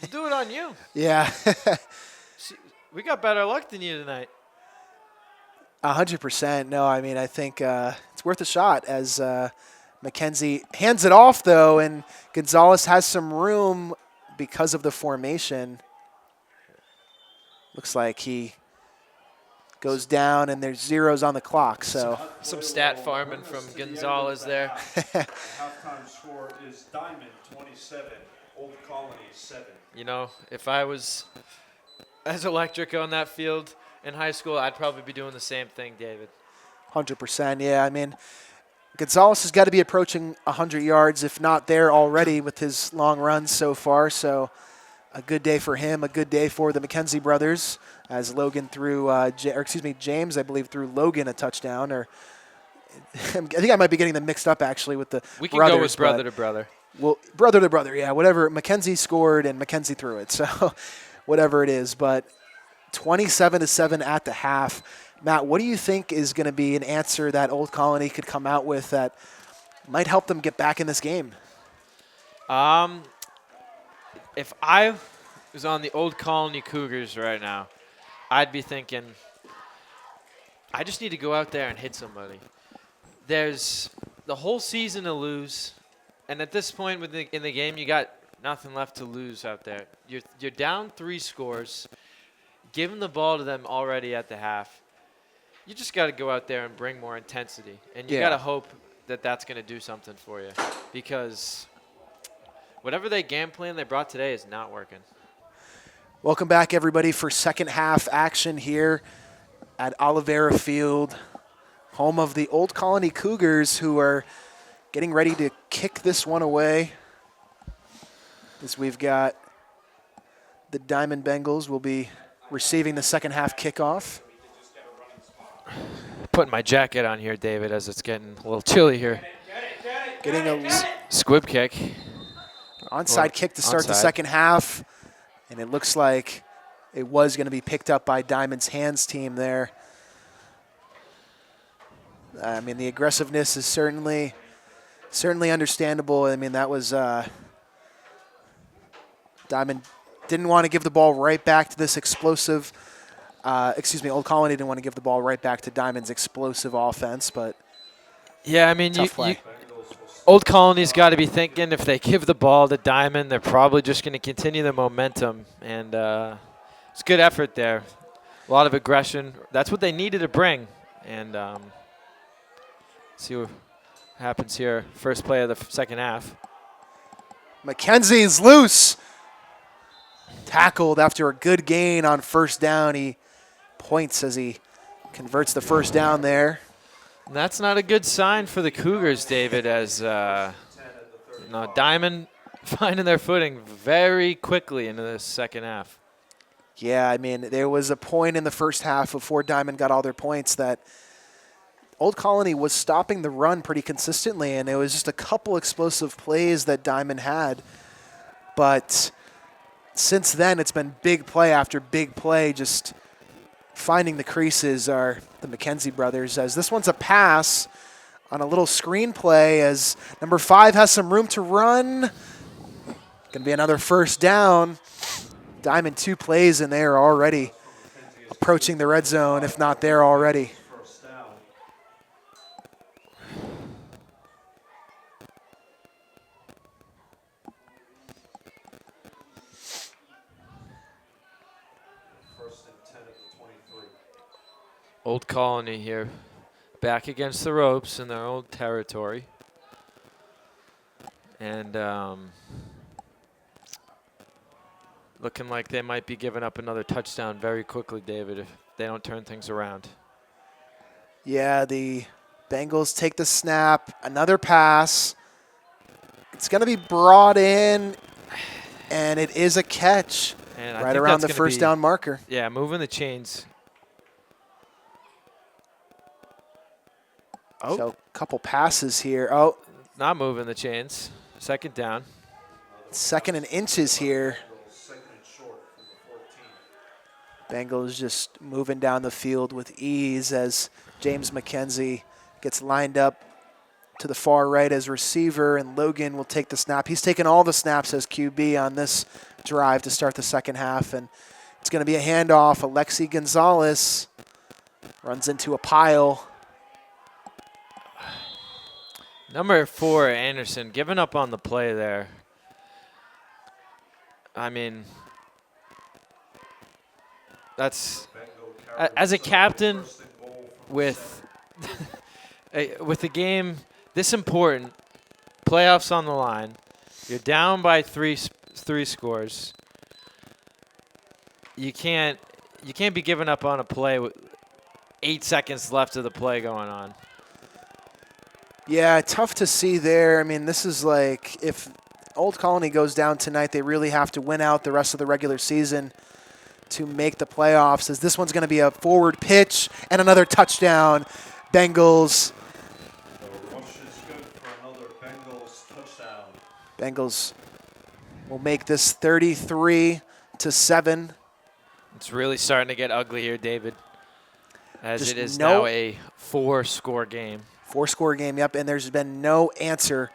We'll do it on you. Yeah. We got better luck than you tonight. 100%. No, I mean, I think it's worth a shot as McKenzie hands it off, though, and Gonzalez has some room because of the formation. Looks like he goes down, and there's zeros on the clock. So Some stat farming from Gonzalez there. The halftime score is Diman 27, Old Colony 7. You know, if I was as electric on that field in high school, I'd probably be doing the same thing, David. 100%, yeah. I mean, Gonzalez has got to be approaching 100 yards, if not there already, with his long runs so far. So a good day for him, a good day for the McKenzie brothers, as Logan threw, James, I believe, threw Logan a touchdown. Or I think I might be getting them mixed up, actually, with the We can brothers. go with brother to brother. Well, brother to brother, yeah. Whatever. McKenzie scored and McKenzie threw it. So whatever it is. But 27-7 at the half. Matt, what do you think is going to be an answer that Old Colony could come out with that might help them get back in this game? If I was on the Old Colony Cougars right now, I'd be thinking, I just need to go out there and hit somebody. There's the whole season to lose, and at this point in the game, you got nothing left to lose out there. You're down 3 scores, giving the ball to them already at the half. You just got to go out there and bring more intensity, and you got to hope that that's going to do something for you, because whatever game plan they brought today is not working. Welcome back, everybody, for second half action here at Oliveira Field, home of the Old Colony Cougars, who are getting ready to kick this one away. As we've got the Diamond Bengals will be receiving the second half kickoff. Putting my jacket on here, David, as it's getting a little chilly here. Getting a Squib kick. onside kick to start the onside. second half. And it looks like it was going to be picked up by Diamond's hands team there. I mean, the aggressiveness is certainly understandable. I mean, that was Diamond didn't want to give the ball right back to this explosive. Old Colony didn't want to give the ball right back to Diamond's explosive offense, but Yeah, I mean, tough play. Old Colony's got to be thinking if they give the ball to Diamond, they're probably just going to continue the momentum. And it's good effort there. A lot of aggression. That's what they needed to bring. And see what happens here. First play of the second half. McKenzie's loose. Tackled after a good gain on first down. He points as he converts the first down there. And that's not a good sign for the Cougars, David, as Diamond finding their footing very quickly into the second half. Yeah, I mean, there was a point in the first half before Diamond got all their points that Old Colony was stopping the run pretty consistently, and it was just a couple explosive plays that Diamond had. But since then, it's been big play after big play. Just finding the creases are the McKenzie brothers, as this one's a pass on a little screen play as number 5 has some room to run. Going to be another first down. Diamond 2 plays, and they are already approaching the red zone, if not there already. First down. First and 10 at the 23. Old Colony here, back against the ropes in their old territory. And looking like they might be giving up another touchdown very quickly, David, if they don't turn things around. Yeah, the Bengals take the snap. Another pass. It's going to be brought in. And it is a catch And I right think around that's the gonna first be, down marker. Yeah, moving the chains. Oh, So a couple passes here. Oh, not moving the chains. Second down. 2nd and inches here. Second and short from the 14. Bengals just moving down the field with ease as James McKenzie gets lined up to the far right as receiver, and Logan will take the snap. He's taken all the snaps as QB on this drive to start the second half, and it's going to be a handoff. Alexi Gonzalez runs into a pile. Number 4, Anderson, giving up on the play there. I mean, that's as a captain with with the game this important, playoffs on the line. You're down by three scores. You can't be giving up on a play with 8 seconds left of the play going on. Yeah, tough to see there. I mean, this is like if Old Colony goes down tonight, they really have to win out the rest of the regular season to make the playoffs, as this one's going to be a forward pitch and another touchdown. Bengals. The rush is good for another Bengals touchdown. Bengals will make this 33-7. It's really starting to get ugly here, David, as Just it is no- now a 4-score game. 4-score game, yep, and there's been no answer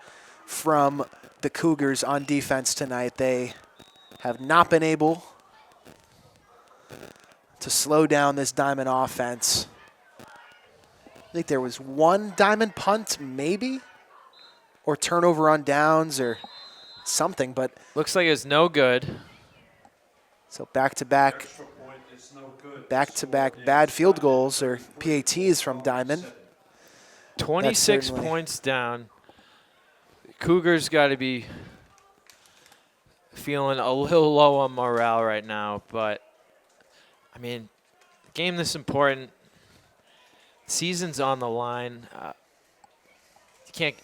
from the Cougars on defense tonight. They have not been able to slow down this Diamond offense. I think there was one Diamond punt, maybe, or turnover on downs or something, but Looks like it's no good. so back-to-back Extra point is no good. back-to-back bad field goals or PATs from Diamond. 26 certainly- points down. Cougars got to be feeling a little low on morale right now, but I mean, game this important. Season's on the line. You can't.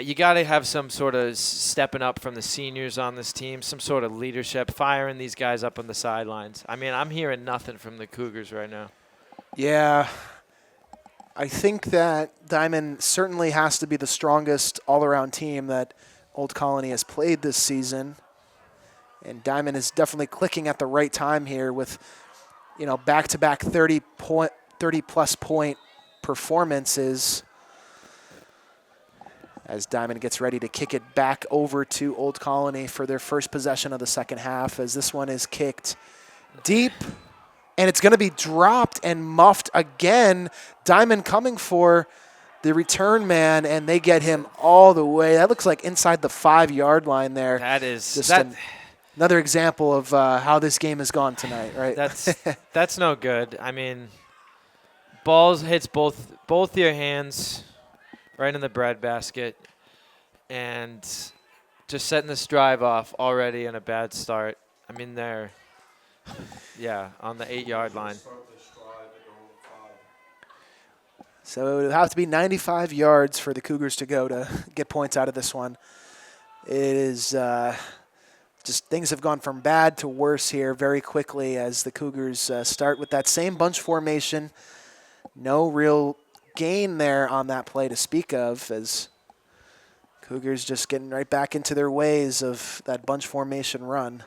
You got to have some sort of stepping up from the seniors on this team, some sort of leadership, firing these guys up on the sidelines. I mean, I'm hearing nothing from the Cougars right now. Yeah, I think that Diamond certainly has to be the strongest all-around team that Old Colony has played this season. And Diamond is definitely clicking at the right time here with, back-to-back 30-plus point performances as Diamond gets ready to kick it back over to Old Colony for their first possession of the second half, as this one is kicked deep. And it's going to be dropped and muffed again. Diamond coming for the return man, and they get him all the way. That looks like inside the 5-yard line there. That is Just another example of how this game has gone tonight, right? That's no good. I mean, balls hits both your hands right in the breadbasket, and just setting this drive off already in a bad start. I mean, they're on the 8-yard line. So it would have to be 95 yards for the Cougars to go to get points out of this one. It is just things have gone from bad to worse here very quickly as the Cougars start with that same bunch formation. No real gain there on that play to speak of, as Cougars just getting right back into their ways of that bunch formation run.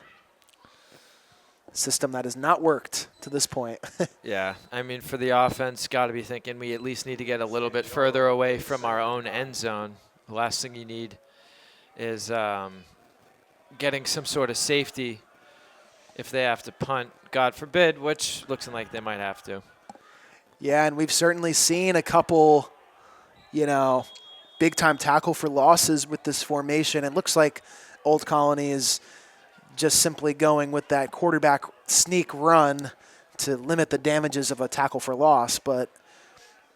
System that has not worked to this point. Yeah, I mean, for the offense, got to be thinking we at least need to get a little bit further away from our own end zone. The last thing you need is getting some sort of safety if they have to punt, God forbid, which looks like they might have to. Yeah, and we've certainly seen a couple, big-time tackle for losses with this formation. It looks like Old Colony is just simply going with that quarterback sneak run to limit the damages of a tackle for loss. But,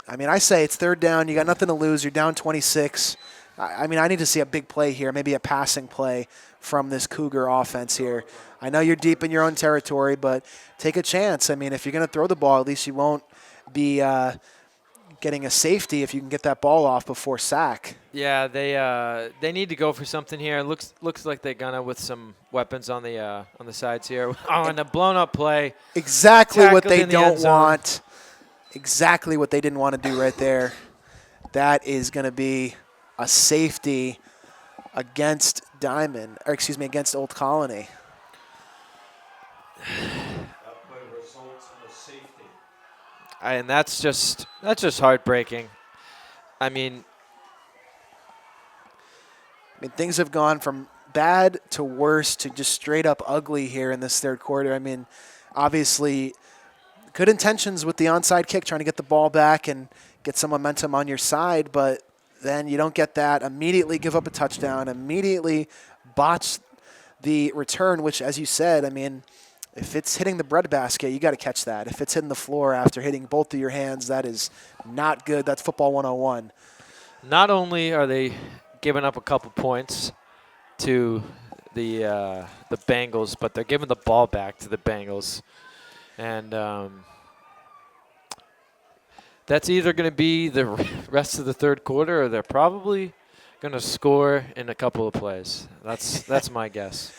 I mean, I say it's third down. You got nothing to lose. You're down 26. I mean, I need to see a big play here, maybe a passing play from this Cougar offense here. I know you're deep in your own territory, but take a chance. I mean, if you're going to throw the ball, at least you won't be getting a safety if you can get that ball off before sack. Yeah, they need to go for something here. Looks like they're gonna with some weapons on the sides here. On a blown up play. Exactly what Tackled they in the end don't zone. want. Exactly what they didn't want to do right there. That is going to be a safety against against Old Colony. That play results in a safety. And that's just heartbreaking. I mean, Things have gone from bad to worse to just straight up ugly here in this third quarter. I mean, obviously, good intentions with the onside kick, trying to get the ball back and get some momentum on your side, but then you don't get that. Immediately give up a touchdown, immediately botch the return, which, as you said, I mean, if it's hitting the breadbasket, you got to catch that. If it's hitting the floor after hitting both of your hands, that is not good. That's football 101. not only are they giving up a couple points to the Bengals, but they're giving the ball back to the Bengals. And that's either going to be the rest of the third quarter, or they're probably going to score in a couple of plays. That's my guess.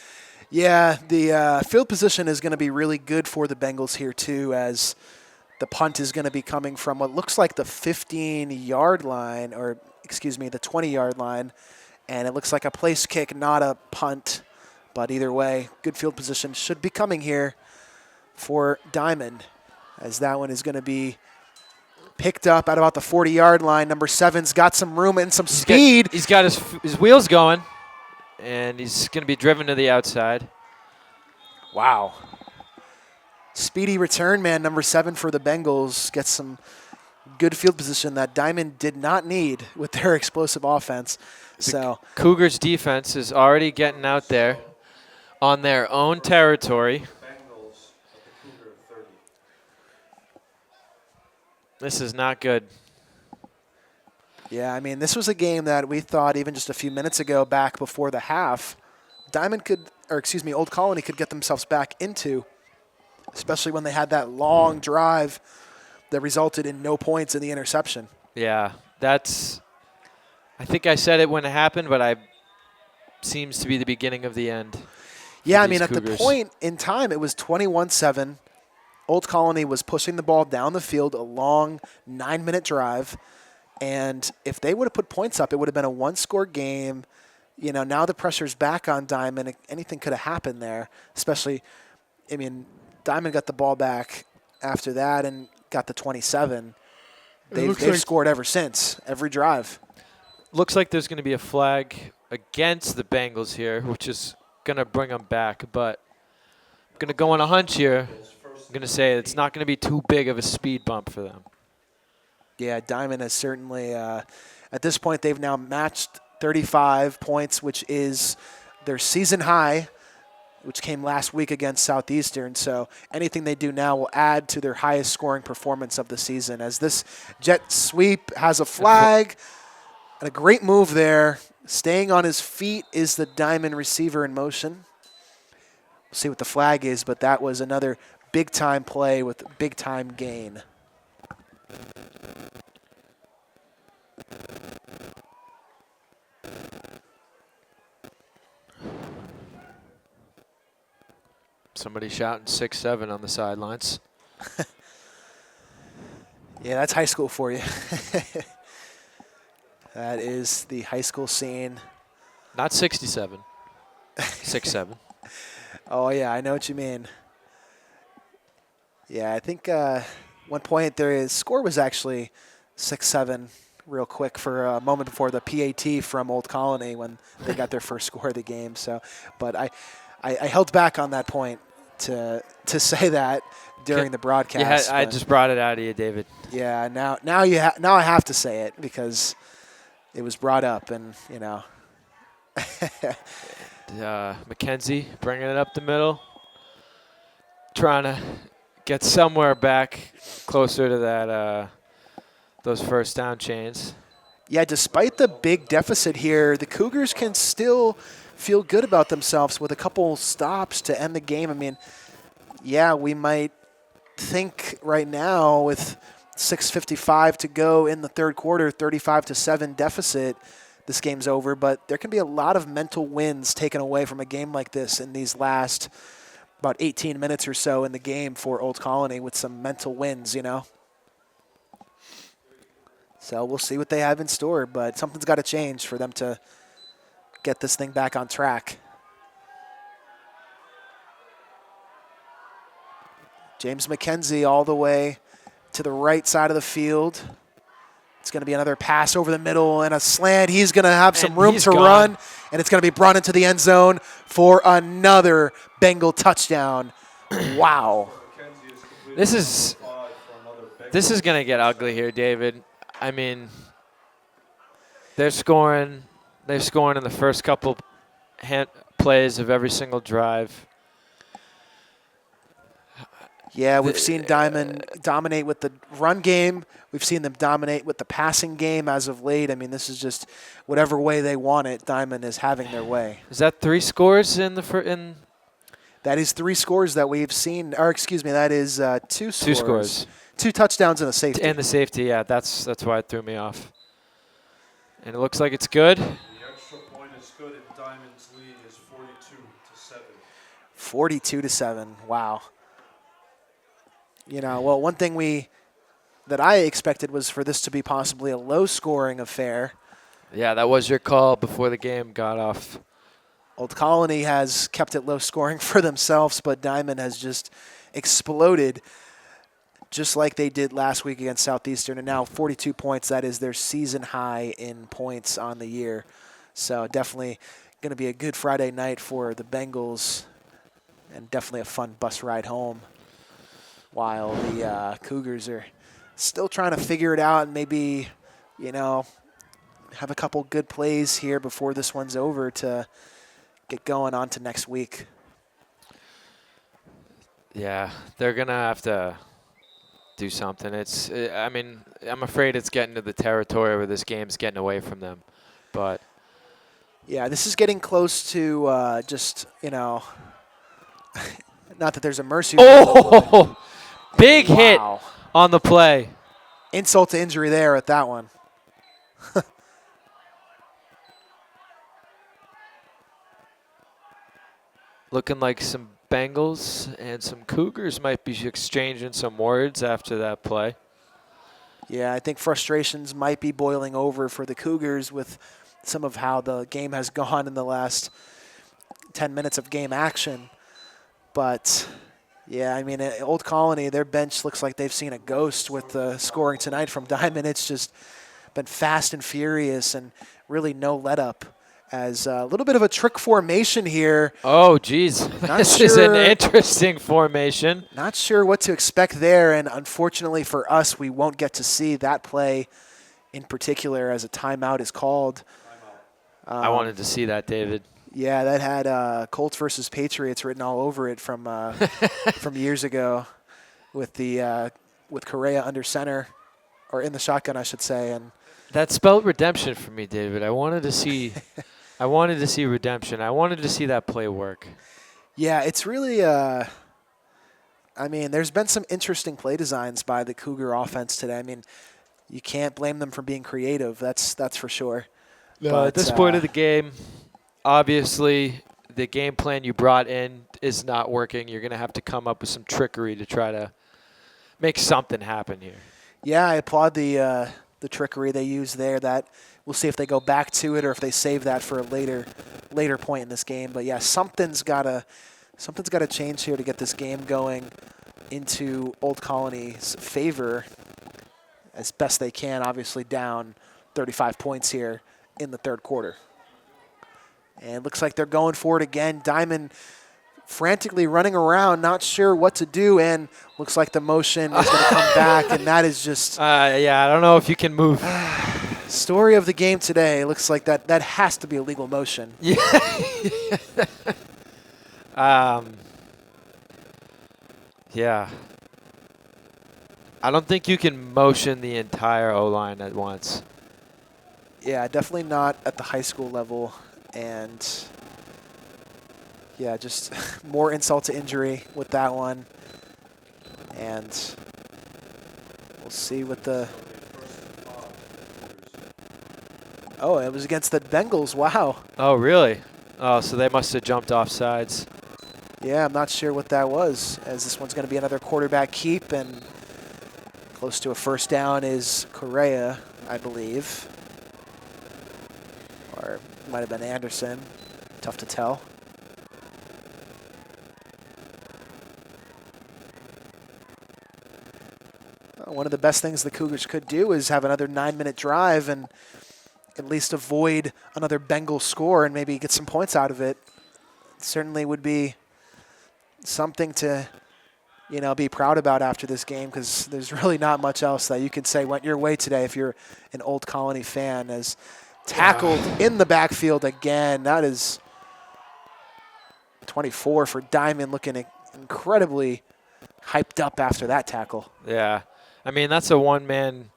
Yeah, the field position is going to be really good for the Bengals here, too, as the punt is going to be coming from what looks like the 15-yard line, or, excuse me, the 20-yard line. And it looks like a place kick, not a punt. But either way, good field position should be coming here for Diman, as that one is going to be picked up at about the 40-yard line. Number 7's got some room and some speed. He's got his wheels going, and he's going to be driven to the outside. Wow. Speedy return man, number 7 for the Bengals, gets some good field position that Diman did not need with their explosive offense. So Cougars defense is already getting out there on their own territory. Bengals at the Cougar 30. This is not good. yeah, I mean, this was a game that we thought even just a few minutes ago, back before the half, Old Colony could get themselves back into, especially when they had that long drive that resulted in no points in the interception. Yeah, I think I said it when it happened, but it seems to be the beginning of the end. Yeah, I mean, at Cougars. the point in time, it was 21-7. Old Colony was pushing the ball down the field, a long 9-minute drive. And if they would have put points up, it would have been a one-score game. You know, now the pressure's back on Diman. Anything could have happened there, especially, I mean, Diman got the ball back after that and got the 27. They've scored ever since, every drive. Looks like there's going to be a flag against the Bengals here, which is going to bring them back. But I'm going to go on a hunch here. I'm going to say it's not going to be too big of a speed bump for them. Yeah, Diman has certainly, at this point, they've now matched 35 points, which is their season high, which came last week against Southeastern. So anything they do now will add to their highest scoring performance of the season. As this jet sweep has a flag, and a great move there. Staying on his feet is the Diman receiver in motion. We'll see what the flag is, but that was another big-time play with big-time gain. Somebody shouting 6-7 on the sidelines. Yeah, that's high school for you. That is the high school scene. Not 67. 6-7. Oh, yeah, I know what you mean. Yeah, I think one point the score was actually 6-7 real quick for a moment before the PAT from Old Colony when they got their first score of the game. So, but I held back on that point to say that during the broadcast. Yeah, I just brought it out of you, David. Yeah, now I have to say it because it was brought up, and you know. McKenzie bringing it up the middle, trying to get somewhere back closer to that those first down chains. Yeah, despite the big deficit here, the Cougars can still feel good about themselves with a couple stops to end the game. I mean, yeah, we might think right now with 6:55 to go in the third quarter, 35-7 deficit. This game's over, but there can be a lot of mental wins taken away from a game like this in these last about 18 minutes or so in the game for Old Colony with some mental wins, you know. So we'll see what they have in store, but something's got to change for them to get this thing back on track. James McKenzie all the way to the right side of the field. It's going to be another pass over the middle and a slant. He's going to have some room to run, and it's going to be brought into the end zone for another Bengal touchdown. Wow. This is going to get ugly here, David. I mean, they're scoring in the first couple plays of every single drive. Yeah, we've seen Diamond dominate with the run game. We've seen them dominate with the passing game as of late. I mean, this is just whatever way they want it, Diamond is having their way. Is that 3 scores in the That is 3 scores that we've seen, or excuse me, that is 2 scores. 2 scores. 2 touchdowns and a safety. And the safety, yeah, that's why it threw me off. And it looks like it's good. The extra point is good, and Diamond's lead is 42-7. 42-7, wow. You know, well, one thing that I expected was for this to be possibly a low-scoring affair. Yeah, that was your call before the game got off. Old Colony has kept it low-scoring for themselves, but Diamond has just exploded just like they did last week against Southeastern. And now 42 points, that is their season high in points on the year. So definitely going to be a good Friday night for the Bengals and definitely a fun bus ride home, while the Cougars are still trying to figure it out and maybe, you know, have a couple good plays here before this one's over to get going on to next week. Yeah, they're going to have to do something. I mean, I'm afraid it's getting to the territory where this game's getting away from them. But yeah, this is getting close to just, you know, not that there's a mercy. Oh, big wow. Hit on the play. Insult to injury there at that one. Looking like some Bengals and some Cougars might be exchanging some words after that play. Yeah, I think frustrations might be boiling over for the Cougars with some of how the game has gone in the last 10 minutes of game action. But, yeah, I mean, Old Colony, their bench looks like they've seen a ghost with the scoring tonight from Diamond. It's just been fast and furious and really no let-up. As a little bit of a trick formation here. Oh, geez. This is an interesting formation. Not sure what to expect there, and unfortunately for us, we won't get to see that play in particular as a timeout is called. I wanted to see that, David. Yeah, that had Colts versus Patriots written all over it from from years ago with Correa under center, or in the shotgun, I should say. And that spelled redemption for me, David. I wanted to see redemption. I wanted to see that play work. Yeah, it's really I mean, there's been some interesting play designs by the Cougar offense today. I mean, you can't blame them for being creative. That's for sure. No, but at this point of the game, obviously the game plan you brought in is not working. You're going to have to come up with some trickery to try to make something happen here. Yeah, I applaud the trickery they used there. That we'll see if they go back to it or if they save that for a later point in this game. But yeah, something's gotta change here to get this game going into Old Colony's favor as best they can. Obviously down 35 points here in the third quarter. And it looks like they're going for it again. Diamond frantically running around, not sure what to do, and looks like the motion is going to come back, and that is just... yeah, I don't know if you can move. Story of the game today. Looks like that has to be a legal motion. Yeah. Yeah. I don't think you can motion the entire O-line at once. Yeah, definitely not at the high school level, and... yeah, just more insult to injury with that one. And We'll see what the... Oh, it was against the Bengals. Wow. Oh, really? Oh, so they must have jumped off sides. Yeah, I'm not sure what that was, as this one's going to be another quarterback keep, and close to a first down is Correa, I believe. Or it might have been Anderson. Tough to tell. One of the best things the Cougars could do is have another 9-minute drive and at least avoid another Bengal score and maybe get some points out of it. Certainly would be something to, you know, be proud about after this game, because there's really not much else that you can say went your way today if you're an Old Colony fan. As tackled in the backfield again. That is 24 for Diman, looking incredibly hyped up after that tackle. Yeah. I mean, that's a one-man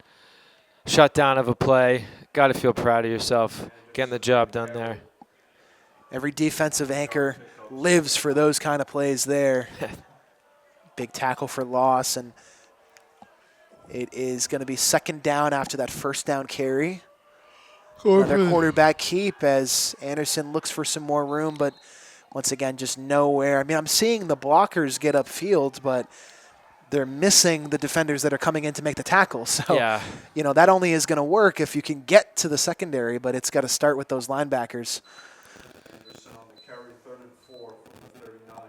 shutdown of a play. Got to feel proud of yourself getting the job done there. Every defensive anchor lives for those kind of plays there. Big tackle for loss, and it is going to be second down after that first down carry. Another quarterback keep as Anderson looks for some more room, but once again, just nowhere. I mean, I'm seeing the blockers get upfield, but they're missing the defenders that are coming in to make the tackle. So, Yeah. you know, that only is going to work if you can get to the secondary, but it's got to start with those linebackers. Anderson on the carry, 3rd and 4 from the 39.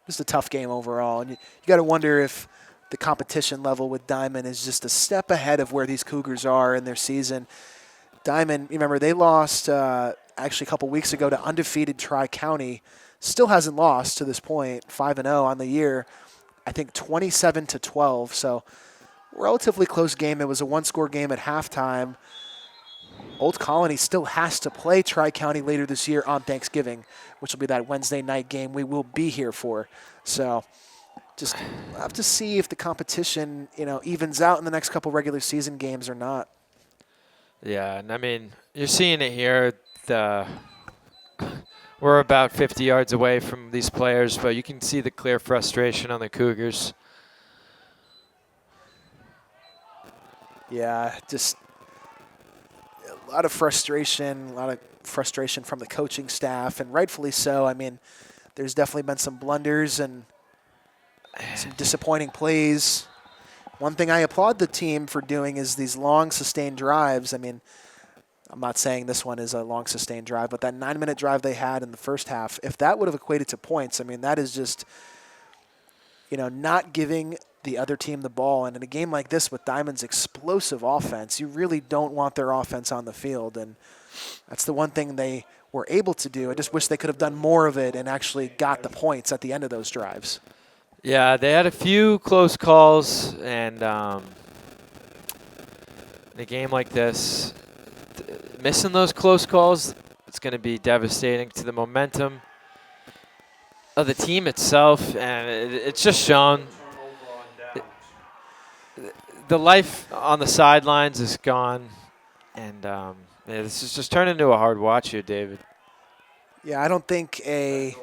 Just a tough game overall. And you got to wonder if the competition level with Diman is just a step ahead of where these Cougars are in their season. Diman, remember, they lost actually a couple weeks ago to undefeated Tri-County. Still hasn't lost to this point, 5-0 on the year. I think 27-12, so relatively close game. It was a one-score game at halftime. Old Colony still has to play Tri-County later this year on Thanksgiving, which will be that Wednesday night game we will be here for. So just have to see if the competition, you know, evens out in the next couple regular season games or not. Yeah, and I mean, you're seeing it here. We're about 50 yards away from these players, but you can see the clear frustration on the Cougars. Yeah, just a lot of frustration from the coaching staff, and rightfully so. I mean, there's definitely been some blunders and some disappointing plays. One thing I applaud the team for doing is these long, sustained drives. I mean, I'm not saying this one is a long, sustained drive, but that 9-minute drive they had in the first half, if that would have equated to points, I mean, that is just, you know, not giving the other team the ball. And in a game like this with Diman's explosive offense, you really don't want their offense on the field. And that's the one thing they were able to do. I just wish they could have done more of it and actually got the points at the end of those drives. Yeah, they had a few close calls, and in a game like this, missing those close calls, it's going to be devastating to the momentum of the team itself, and it's just shown. The life on the sidelines is gone, and this is just turned into a hard watch here, David. Yeah, I don't think a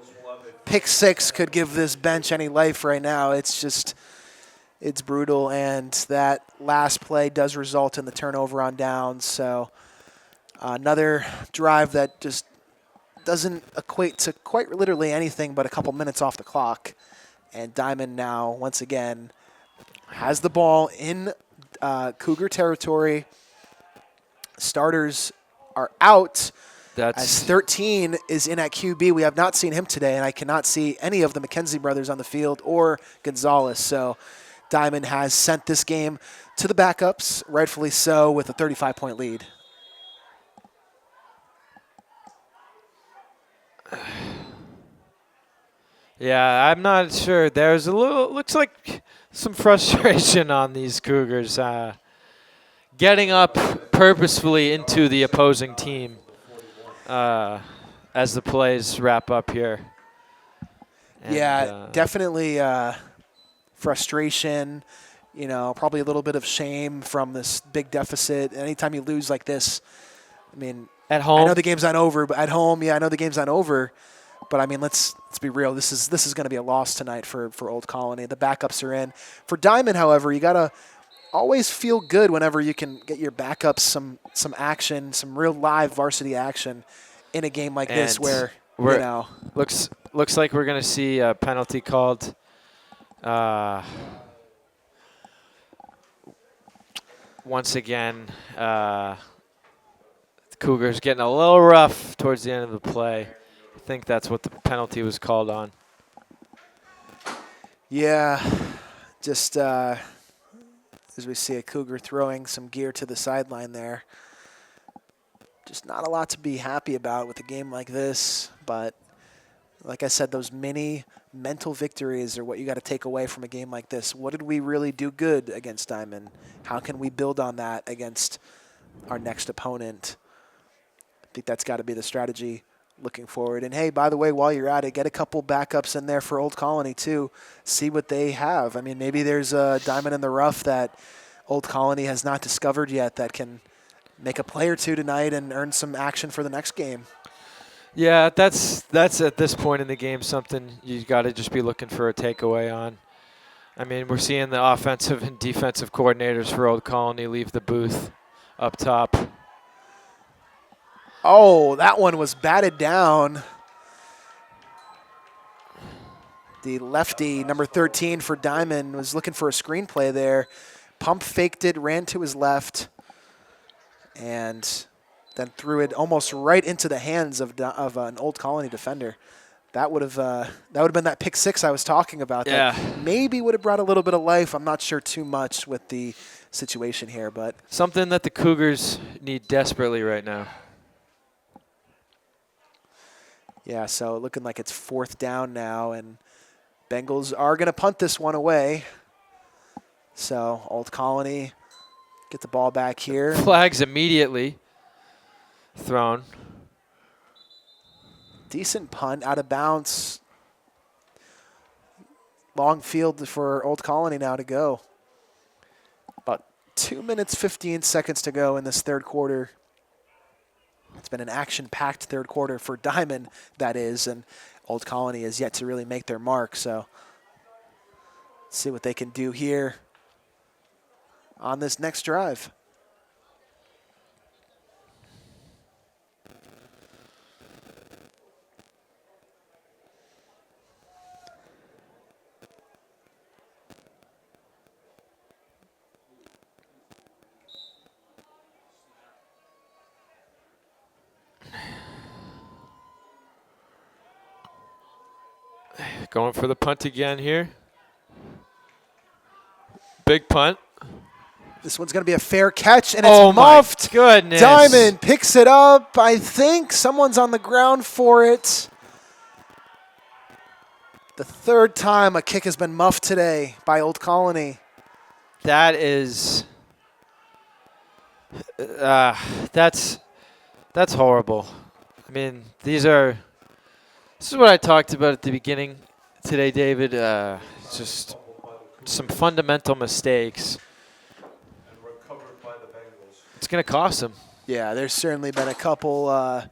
pick six could give this bench any life right now. It's just, it's brutal, and that last play does result in the turnover on downs. So another drive that just doesn't equate to quite literally anything but a couple minutes off the clock. And Diman now, once again, has the ball in Cougar territory. Starters are out. As 13 is in at QB. We have not seen him today, and I cannot see any of the McKenzie brothers on the field or Gonzalez. So Diman has sent this game to the backups, rightfully so, with a 35-point lead. Yeah, I'm not sure. There's a little, looks like some frustration on these Cougars getting up purposefully into the opposing team as the plays wrap up here. And, definitely frustration, you know, probably a little bit of shame from this big deficit. Anytime you lose like this, I mean, at home, I know the game's not over, but at home, yeah, I know the game's not over. But I mean, let's be real. This is going to be a loss tonight for Old Colony. The backups are in. For Diman, however, you gotta always feel good whenever you can get your backups some action, some real live varsity action in a game like this And where, we're you know. looks like we're going to see a penalty called. Once again, the Cougars getting a little rough towards the end of the play. I think that's what the penalty was called on. Yeah, just as we see a Cougar throwing some gear to the sideline there. Just not a lot to be happy about with a game like this, but like I said, those mini mental victories are what you got to take away from a game like this. What did we really do good against Diman? How can we build on that against our next opponent? I think that's got to be the strategy looking forward. And hey, by the way, while you're at it, get a couple backups in there for Old Colony too. See what they have. I mean, maybe there's a diamond in the rough that Old Colony has not discovered yet that can make a play or two tonight and earn some action for the next game. Yeah, that's at this point in the game something you got to just be looking for a takeaway on. I mean, we're seeing the offensive and defensive coordinators for Old Colony leave the booth up top. Oh, that one was batted down. The lefty, number 13 for Diman, was looking for a screenplay there. Pump faked it, ran to his left, and then threw it almost right into the hands of an Old Colony defender. That would have been that pick six I was talking about. Yeah. That maybe would have brought a little bit of life. I'm not sure too much with the situation here, but Something that the Cougars need desperately right now. yeah. So looking like it's 4th down now, and Bengals are going to punt this one away. So Old Colony get the ball back here. Flags immediately thrown. Decent punt, out of bounds. Long field for Old Colony now to go. About 2 minutes, 15 seconds to go in this third quarter. It's been an action-packed third quarter for Diman, that is, and Old Colony has yet to really make their mark. So let's see what they can do here on this next drive. Going for the punt again here. Big punt. This one's going to be a fair catch, and it's Oh muffed. my goodness. Diman picks it up. I think someone's on the ground for it. The third time a kick has been muffed today by Old Colony. That is that's horrible. I mean, this is what I talked about at the beginning today, David. Just some fundamental mistakes. And recovered by the Bengals. It's going to cost them. Yeah, there's certainly been a couple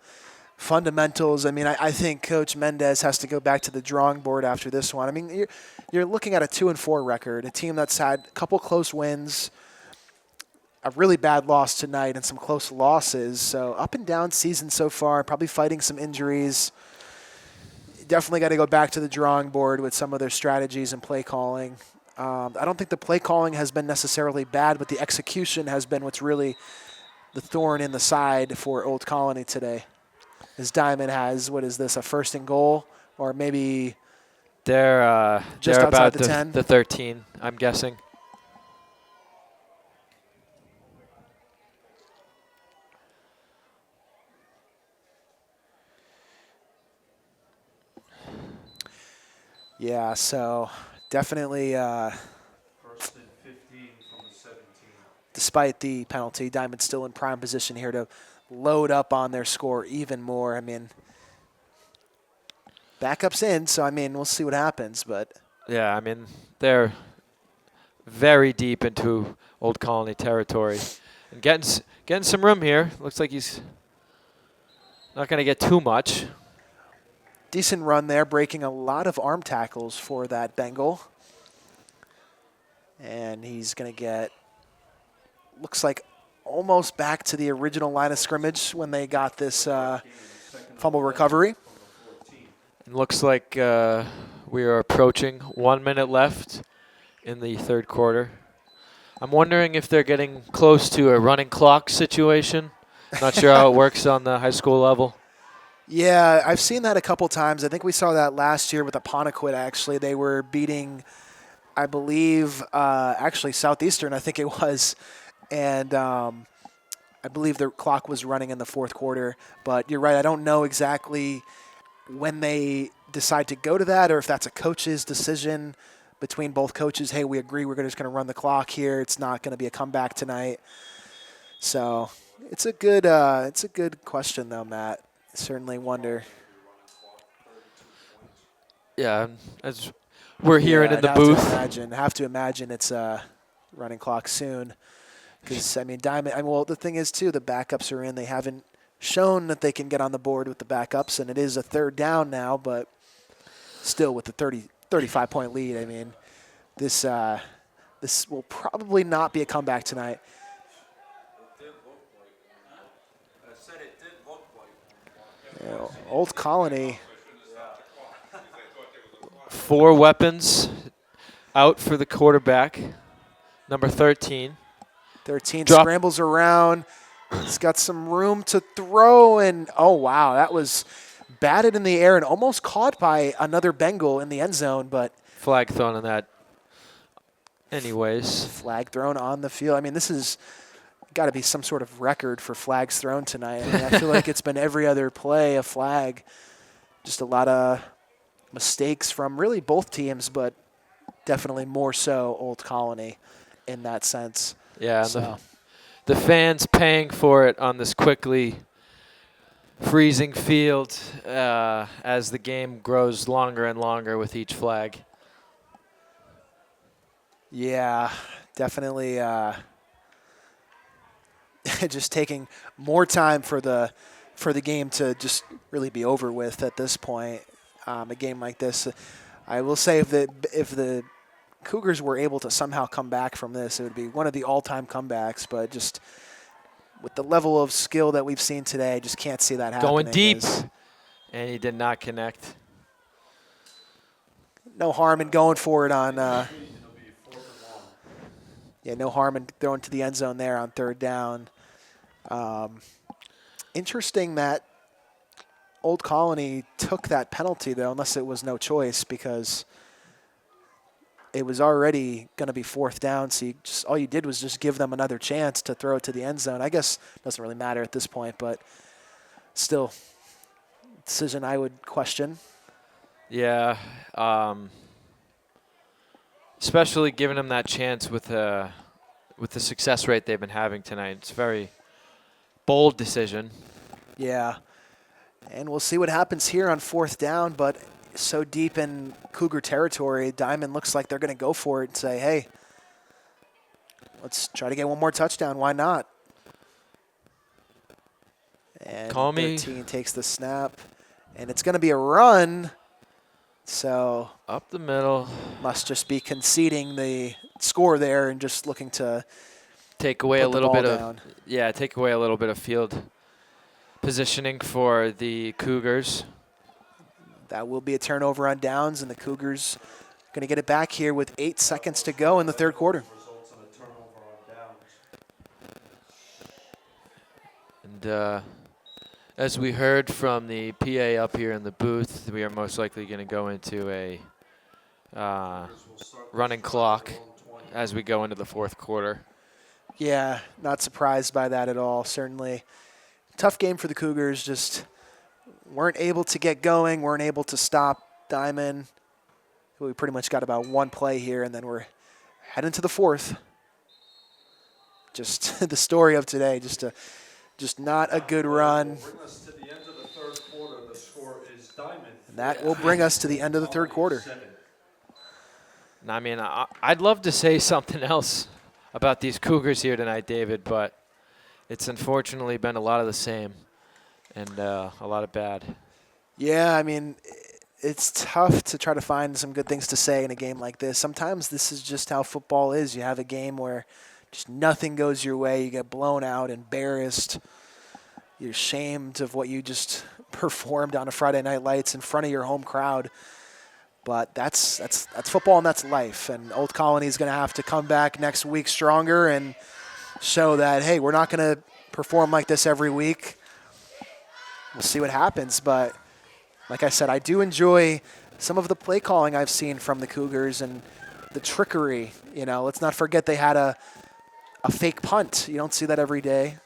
fundamentals. I mean, I think Coach Mendez has to go back to the drawing board after this one. I mean, you're looking at a 2-4 record, a team that's had a couple close wins, a really bad loss tonight, and some close losses. So up and down season so far, probably fighting some injuries. Definitely got to go back to the drawing board with some of their strategies and play calling. I don't think the play calling has been necessarily bad, but the execution has been what's really the thorn in the side for Old Colony today. As Diman has, what is this, a 1st and goal? Or maybe They're Just they're outside about the 10? the 13, I'm guessing. yeah, so definitely, 1st and 15 from the 17. despite the penalty, Diman's still in prime position here to load up on their score even more. I mean, backup's in, so I mean, we'll see what happens, but Yeah, I mean, they're very deep into Old Colony territory. And getting some room here. Looks like he's not going to get too much. decent run there, breaking a lot of arm tackles for that Bengal. And he's going to get looks like almost back to the original line of scrimmage when they got this fumble recovery. It looks like we are approaching 1 minute left in the third quarter. I'm wondering if they're getting close to a running clock situation. Not sure how it works on the high school level. Yeah, I've seen that a couple times. I think we saw that last year with Apponequet, actually. They were beating, I believe, actually Southeastern, I think it was. And I believe the clock was running in the fourth quarter. But you're right, I don't know exactly when they decide to go to that or if that's a coach's decision between both coaches. Hey, we agree we're just going to run the clock here. It's not going to be a comeback tonight. So it's a good question, though, Matt. Certainly wonder. Yeah, as we're hearing in the I'd booth. Have to imagine it's a running clock soon. Because, I mean, Diamond, well, the thing is, too, the backups are in. They haven't shown that they can get on the board with the backups, and it is a third down now, but still with the 35-point lead, I mean, this will probably not be a comeback tonight. Old Colony. 4 weapons out for the quarterback, number 13. 13 scrambles around. He's got some room to throw, and oh, wow, that was batted in the air and almost caught by another Bengal in the end zone, but Flag thrown on that anyways. Flag thrown on the field. I mean, this has got to be some sort of record for flags thrown tonight. I mean, I feel like it's been every other play a flag. Just a lot of mistakes from really both teams, but definitely more so Old Colony in that sense. Yeah, so. The fans paying for it on this quickly freezing field as the game grows longer and longer with each flag. Yeah, definitely just taking more time for the game to just really be over with at this point. A game like this, I will say if the Cougars were able to somehow come back from this, it would be one of the all-time comebacks, but just with the level of skill that we've seen today, I just can't see that happening. Going deep, and he did not connect. No harm in going for it on no harm in throwing to the end zone there on third down. Interesting that Old Colony took that penalty, though, unless it was no choice, because it was already going to be fourth down, so all you did was just give them another chance to throw it to the end zone. I guess it doesn't really matter at this point, but still, decision I would question. Yeah, especially giving them that chance with the success rate they've been having tonight. It's a very bold decision. Yeah, and we'll see what happens here on fourth down, but so deep in Cougar territory, Diamond looks like they're going to go for it and say, hey, let's try to get one more touchdown. Why not? And 13 takes the snap, and it's going to be a run. So up the middle. Must just be conceding the score there and just looking to take away a little bit down. Take away a little bit of field positioning for the Cougars. That will be a turnover on downs, and the Cougars going to get it back here with 8 seconds to go in the third quarter. And as we heard from the PA up here in the booth, we are most likely going to go into a running clock as we go into the fourth quarter. Yeah, not surprised by that at all, certainly. Tough game for the Cougars, just weren't able to get going, weren't able to stop Diamond. We pretty much got about one play here, and then we're heading to the fourth. Just the story of today, just not a good run. And that will bring us to the end of the third quarter. I mean, I'd love to say something else about these Cougars here tonight, David, but it's unfortunately been a lot of the same and a lot of bad. Yeah, I mean, it's tough to try to find some good things to say in a game like this. Sometimes this is just how football is. You have a game where just nothing goes your way. You get blown out, embarrassed. You're ashamed of what you just performed on a Friday Night Lights in front of your home crowd. But that's football and that's life. And Old Colony is going to have to come back next week stronger and show that, hey, we're not going to perform like this every week. We'll see what happens. But like I said, I do enjoy some of the play calling I've seen from the Cougars and the trickery. Let's not forget they had a fake punt. You don't see that every day.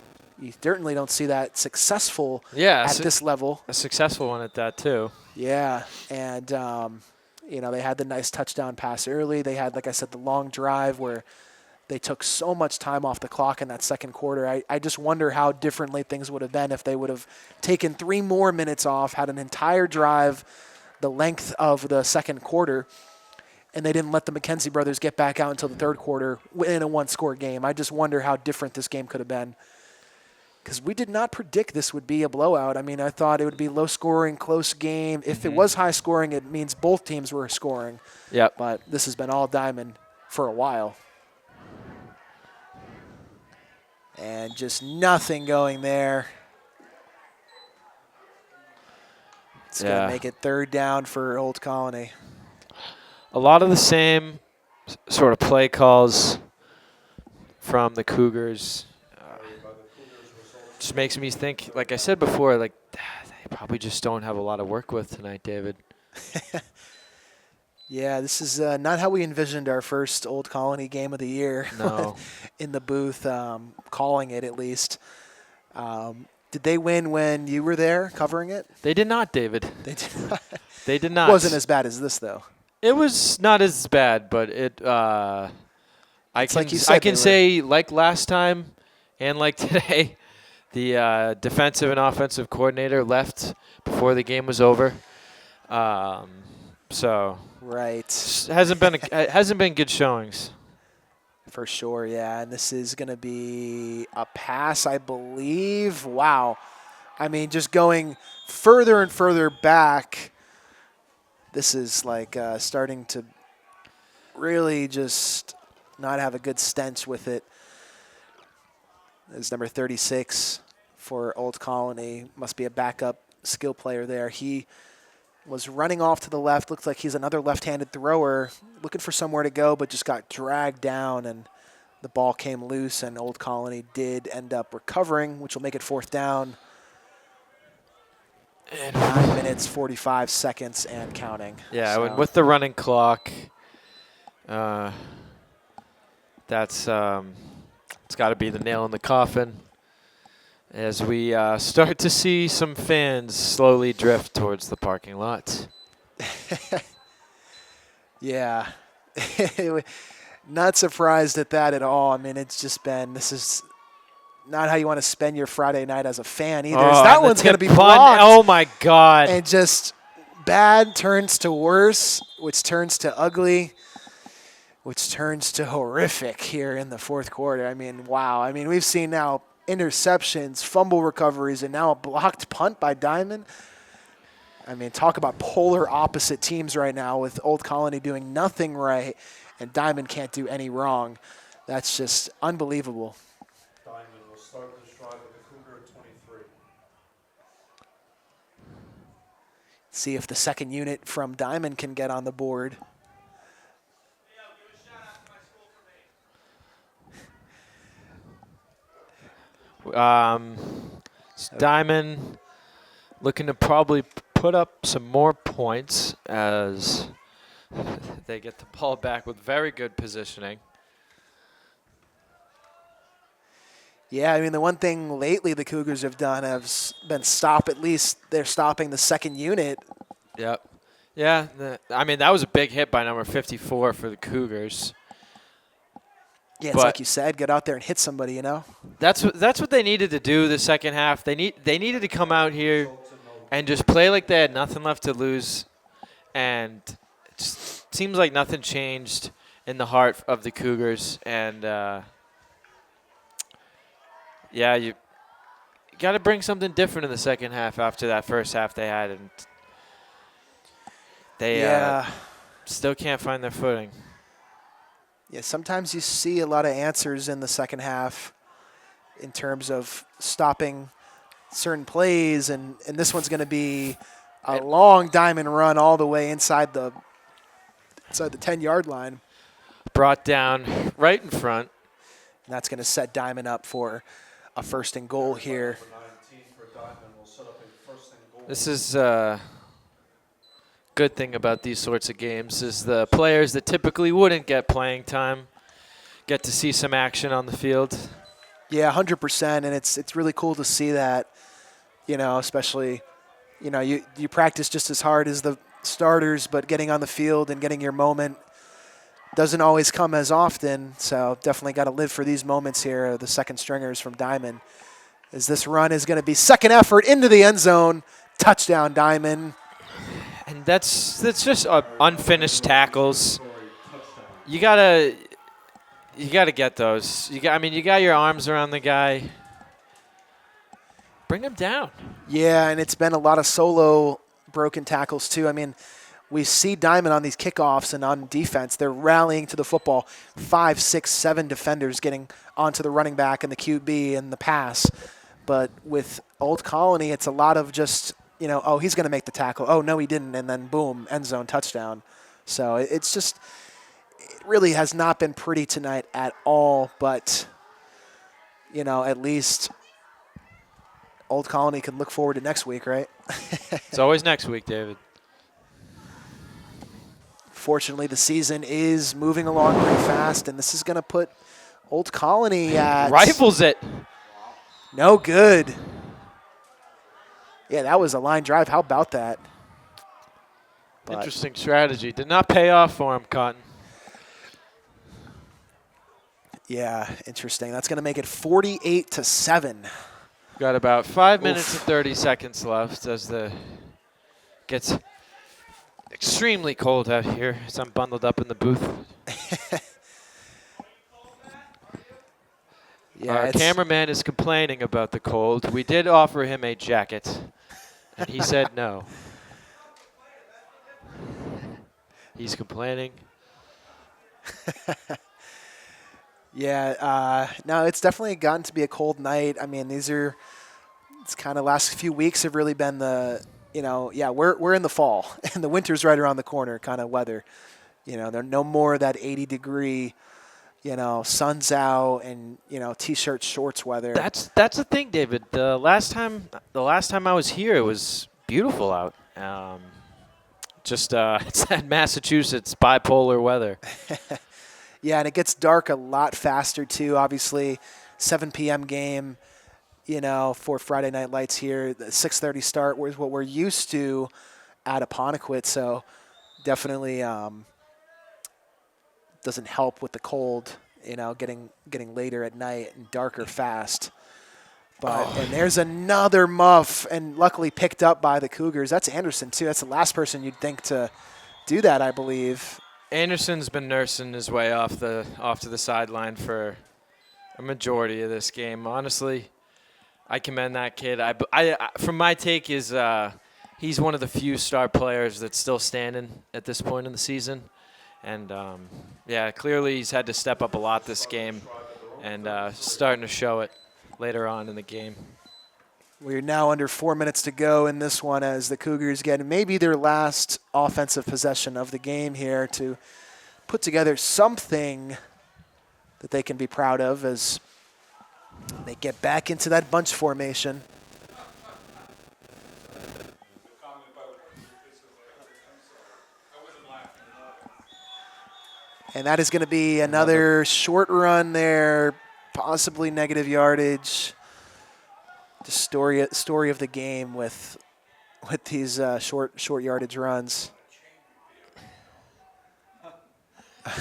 You certainly don't see that successful at this level. A successful one at that, too. Yeah, and, they had the nice touchdown pass early. They had, like I said, the long drive where they took so much time off the clock in that second quarter. I just wonder how differently things would have been if they would have taken 3 more minutes off, had an entire drive the length of the second quarter, and they didn't let the McKenzie brothers get back out until the third quarter in a one-score game. I just wonder how different this game could have been. Because we did not predict this would be a blowout. I mean, I thought it would be low-scoring, close game. If it was high-scoring, it means both teams were scoring. Yep. But this has been all Diamond for a while. And just nothing going there. It's going to make it third down for Old Colony. A lot of the same sort of play calls from the Cougars. Just makes me think, like I said before, like they probably just don't have a lot of work with tonight, David. Yeah, this is not how we envisioned our first Old Colony game of the year. No. In the booth, calling it at least. Did they win when you were there covering it? They did not, David. They did not. They did not. It wasn't as bad as this, though. It was not as bad, but I like can say, like last time and like today, the defensive and offensive coordinator left before the game was over. So right, hasn't been good showings. For sure, yeah. And this is going to be a pass, I believe. Wow. I mean, just going further and further back, this is like starting to really just not have a good stench with it. It's number 36 for Old Colony. Must be a backup skill player there. He was running off to the left. Looks like he's another left-handed thrower, looking for somewhere to go, but just got dragged down, and the ball came loose, and Old Colony did end up recovering, which will make it fourth down. And 9 minutes, 45 seconds, and counting. Yeah, so. With the running clock, that's it's got to be the nail in the coffin as we start to see some fans slowly drift towards the parking lot. Yeah. Not surprised at that at all. I mean, it's just been, this is not how you want to spend your Friday night as a fan either. Oh, that one's going to be blocked. Oh, my God. And just bad turns to worse, which turns to ugly, which turns to horrific here in the fourth quarter. I mean, wow. I mean, we've seen now interceptions, fumble recoveries, and now a blocked punt by Diman. I mean, talk about polar opposite teams right now with Old Colony doing nothing right and Diman can't do any wrong. That's just unbelievable. Diman will start this drive with the Cougar at 23. See if the second unit from Diman can get on the board. Diman looking to probably put up some more points as they get the ball back with very good positioning. Yeah, I mean, the one thing lately the Cougars have done has been they're stopping the second unit. Yep. Yeah, I mean, that was a big hit by number 54 for the Cougars. Yeah, it's like you said, get out there and hit somebody, you know? That's what they needed to do the second half. They needed to come out here and just play like they had nothing left to lose. And it just seems like nothing changed in the heart of the Cougars. And, yeah, you got to bring something different in the second half after that first half they had. And they still can't find their footing. Yeah, sometimes you see a lot of answers in the second half in terms of stopping certain plays, and this one's going to be a long diamond run all the way inside the 10-yard line. Brought down right in front. And that's going to set Diamond up for a first and goal here. Number 19 for Diamond will set up a first and goal. This is good thing about these sorts of games is the players that typically wouldn't get playing time get to see some action on the field. Yeah, 100%, and it's really cool to see that, especially, you practice just as hard as the starters, but getting on the field and getting your moment doesn't always come as often, so definitely got to live for these moments here, the second stringers from Diamond, as this run is going to be second effort into the end zone, touchdown Diamond. And that's just unfinished tackles. You gotta get those. You got your arms around the guy. Bring him down. Yeah, and it's been a lot of solo broken tackles too. I mean, we see Diamond on these kickoffs and on defense. They're rallying to the football. 5, 6, 7 defenders getting onto the running back and the QB and the pass. But with Old Colony, it's a lot of just, oh, he's going to make the tackle. Oh, no, he didn't. And then, boom, end zone touchdown. So it's just, it really has not been pretty tonight at all. But, at least Old Colony can look forward to next week, right? It's always next week, David. Fortunately, the season is moving along pretty fast, and this is going to put Old Colony at... Rifles it. No good. Yeah, that was a line drive. How about that? But interesting strategy. Did not pay off for him, Cotton. yeah, interesting. That's going to make it 48-7. Got about 5 minutes and 30 seconds left as the gets extremely cold out here as I'm bundled up in the booth. Yeah, Our cameraman is complaining about the cold. We did offer him a jacket, and he said no. He's complaining. Yeah, no, it's definitely gotten to be a cold night. I mean, it's kind of last few weeks have really been the, we're in the fall, and the winter's right around the corner kind of weather. There no more of that 80-degree, sun's out and, T-shirt, shorts weather. That's the thing, David. The last time I was here, it was beautiful out. It's that Massachusetts bipolar weather. Yeah, and it gets dark a lot faster too. Obviously, 7 p.m. game, for Friday Night Lights here. The 6:30 start was what we're used to at Apponequet, so definitely doesn't help with the cold. Getting later at night and darker fast. But and there's another muff, and luckily picked up by the Cougars. That's Anderson too. That's the last person you'd think to do that, I believe. Anderson's been nursing his way off to the sideline for a majority of this game. Honestly, I commend that kid. I from my take is he's one of the few star players that's still standing at this point in the season, and clearly he's had to step up a lot this game, and starting to show it later on in the game. We're now under 4 minutes to go in this one as the Cougars get maybe their last offensive possession of the game here to put together something that they can be proud of as they get back into that bunch formation. And that is going to be another short run there, possibly negative yardage. The story of the game with these short yardage runs.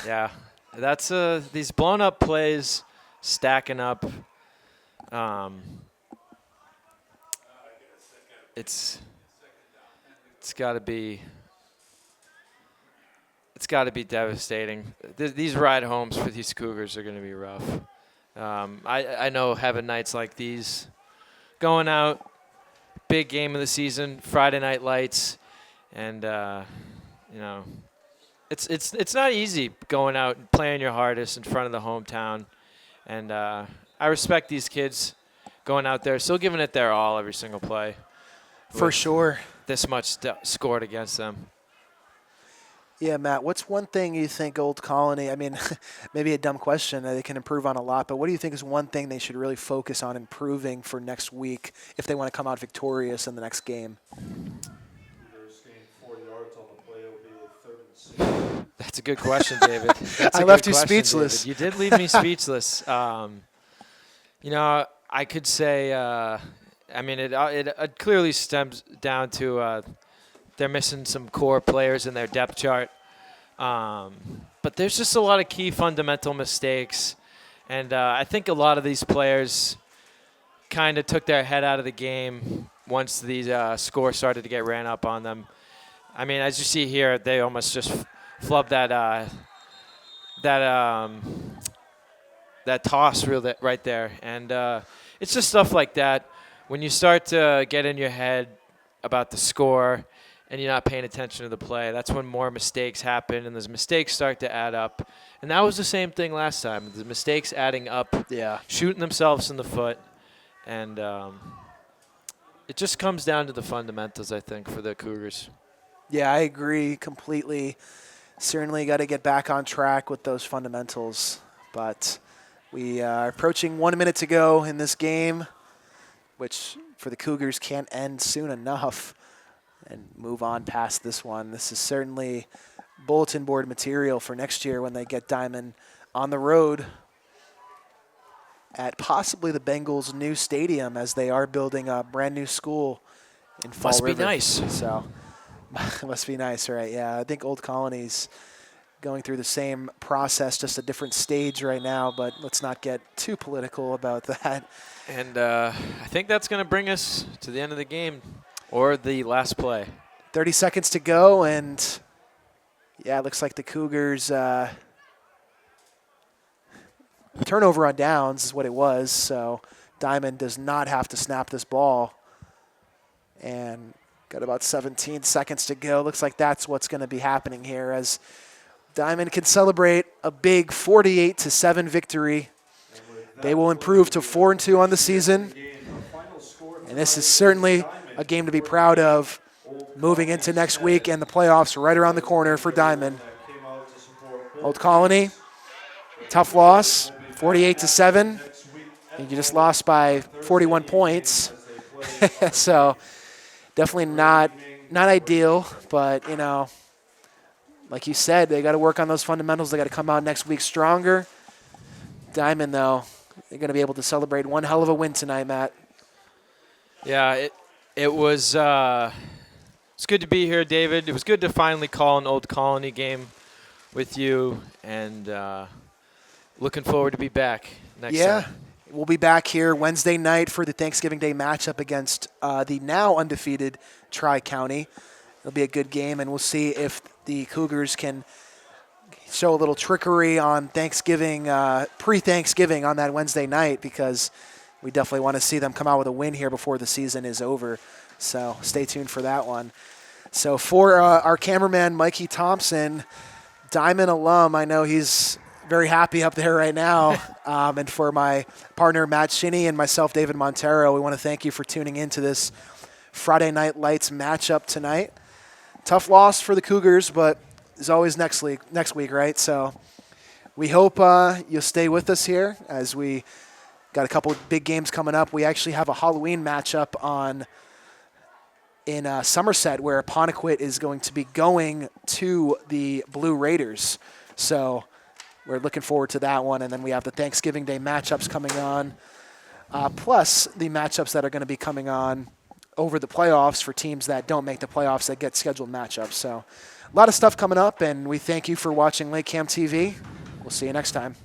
Yeah, that's these blown up plays stacking up. It's got to be devastating. These ride homes for these Cougars are going to be rough. I know having nights like these. Going out, big game of the season, Friday Night Lights, and It's not easy going out and playing your hardest in front of the hometown, and I respect these kids going out there, still giving it their all every single play. For with sure. This much scored against them. Yeah, Matt, what's one thing you think Old Colony, I mean, maybe a dumb question, they can improve on a lot, but what do you think is one thing they should really focus on improving for next week if they want to come out victorious in the next game? Cougars gain 40 yards on the play. It'll be 3rd and 6. That's a good question, David. That's I a left good you question, speechless. David. You did leave me speechless. I could say, it clearly stems down to they're missing some core players in their depth chart. But there's just a lot of key fundamental mistakes. And I think a lot of these players kind of took their head out of the game once these scores started to get ran up on them. I mean, as you see here, they almost just flubbed that toss right there. And it's just stuff like that. When you start to get in your head about the score and you're not paying attention to the play, that's when more mistakes happen, and those mistakes start to add up. And that was the same thing last time. The mistakes adding up, shooting themselves in the foot, and it just comes down to the fundamentals, I think, for the Cougars. Yeah, I agree completely. Certainly got to get back on track with those fundamentals. But we are approaching 1 minute to go in this game, which for the Cougars can't end soon enough and move on past this one. This is certainly bulletin board material for next year when they get Diman on the road at possibly the Bengals' new stadium, as they are building a brand new school in Fall River. Must be nice. So, must be nice, right? Yeah, I think Old Colony's going through the same process, just a different stage right now, but let's not get too political about that. And I think that's going to bring us to the end of the game, or the last play. 30 seconds to go, and yeah, it looks like the Cougars turnover on downs is what it was, so Diman does not have to snap this ball. And got about 17 seconds to go. Looks like that's what's going to be happening here, as Diman can celebrate a big 48-7 victory. They will improve to 4-2 on the season, and this is certainly a game to be proud of moving into next week, and the playoffs right around the corner for Diman. Old Colony, tough loss, 48-7. You just lost by 41 points, so definitely not ideal. But like you said, they got to work on those fundamentals. They got to come out next week stronger. Diman, though, they're going to be able to celebrate one hell of a win tonight, Matt. Yeah, it was it's good to be here, David. It was good to finally call an Old Colony game with you, and looking forward to be back next time. We'll be back here Wednesday night for the Thanksgiving Day matchup against the now undefeated Tri-County. It'll be a good game, and we'll see if the Cougars can show a little trickery on Thanksgiving, pre-Thanksgiving on that Wednesday night, because we definitely want to see them come out with a win here before the season is over. So stay tuned for that one. So for our cameraman, Mikey Thompson, Diman alum, I know he's very happy up there right now. And for my partner, Matt Shinnie, and myself, David Montero, we want to thank you for tuning into this Friday Night Lights matchup tonight. Tough loss for the Cougars, but there's always next week, right? So we hope you'll stay with us here, as we got a couple big games coming up. We actually have a Halloween matchup in Somerset, where Aponequid is going to be going to the Blue Raiders. So we're looking forward to that one. And then we have the Thanksgiving Day matchups coming on, plus the matchups that are going to be coming on over the playoffs for teams that don't make the playoffs that get scheduled matchups. So a lot of stuff coming up, and we thank you for watching LakeCAM TV. We'll see you next time.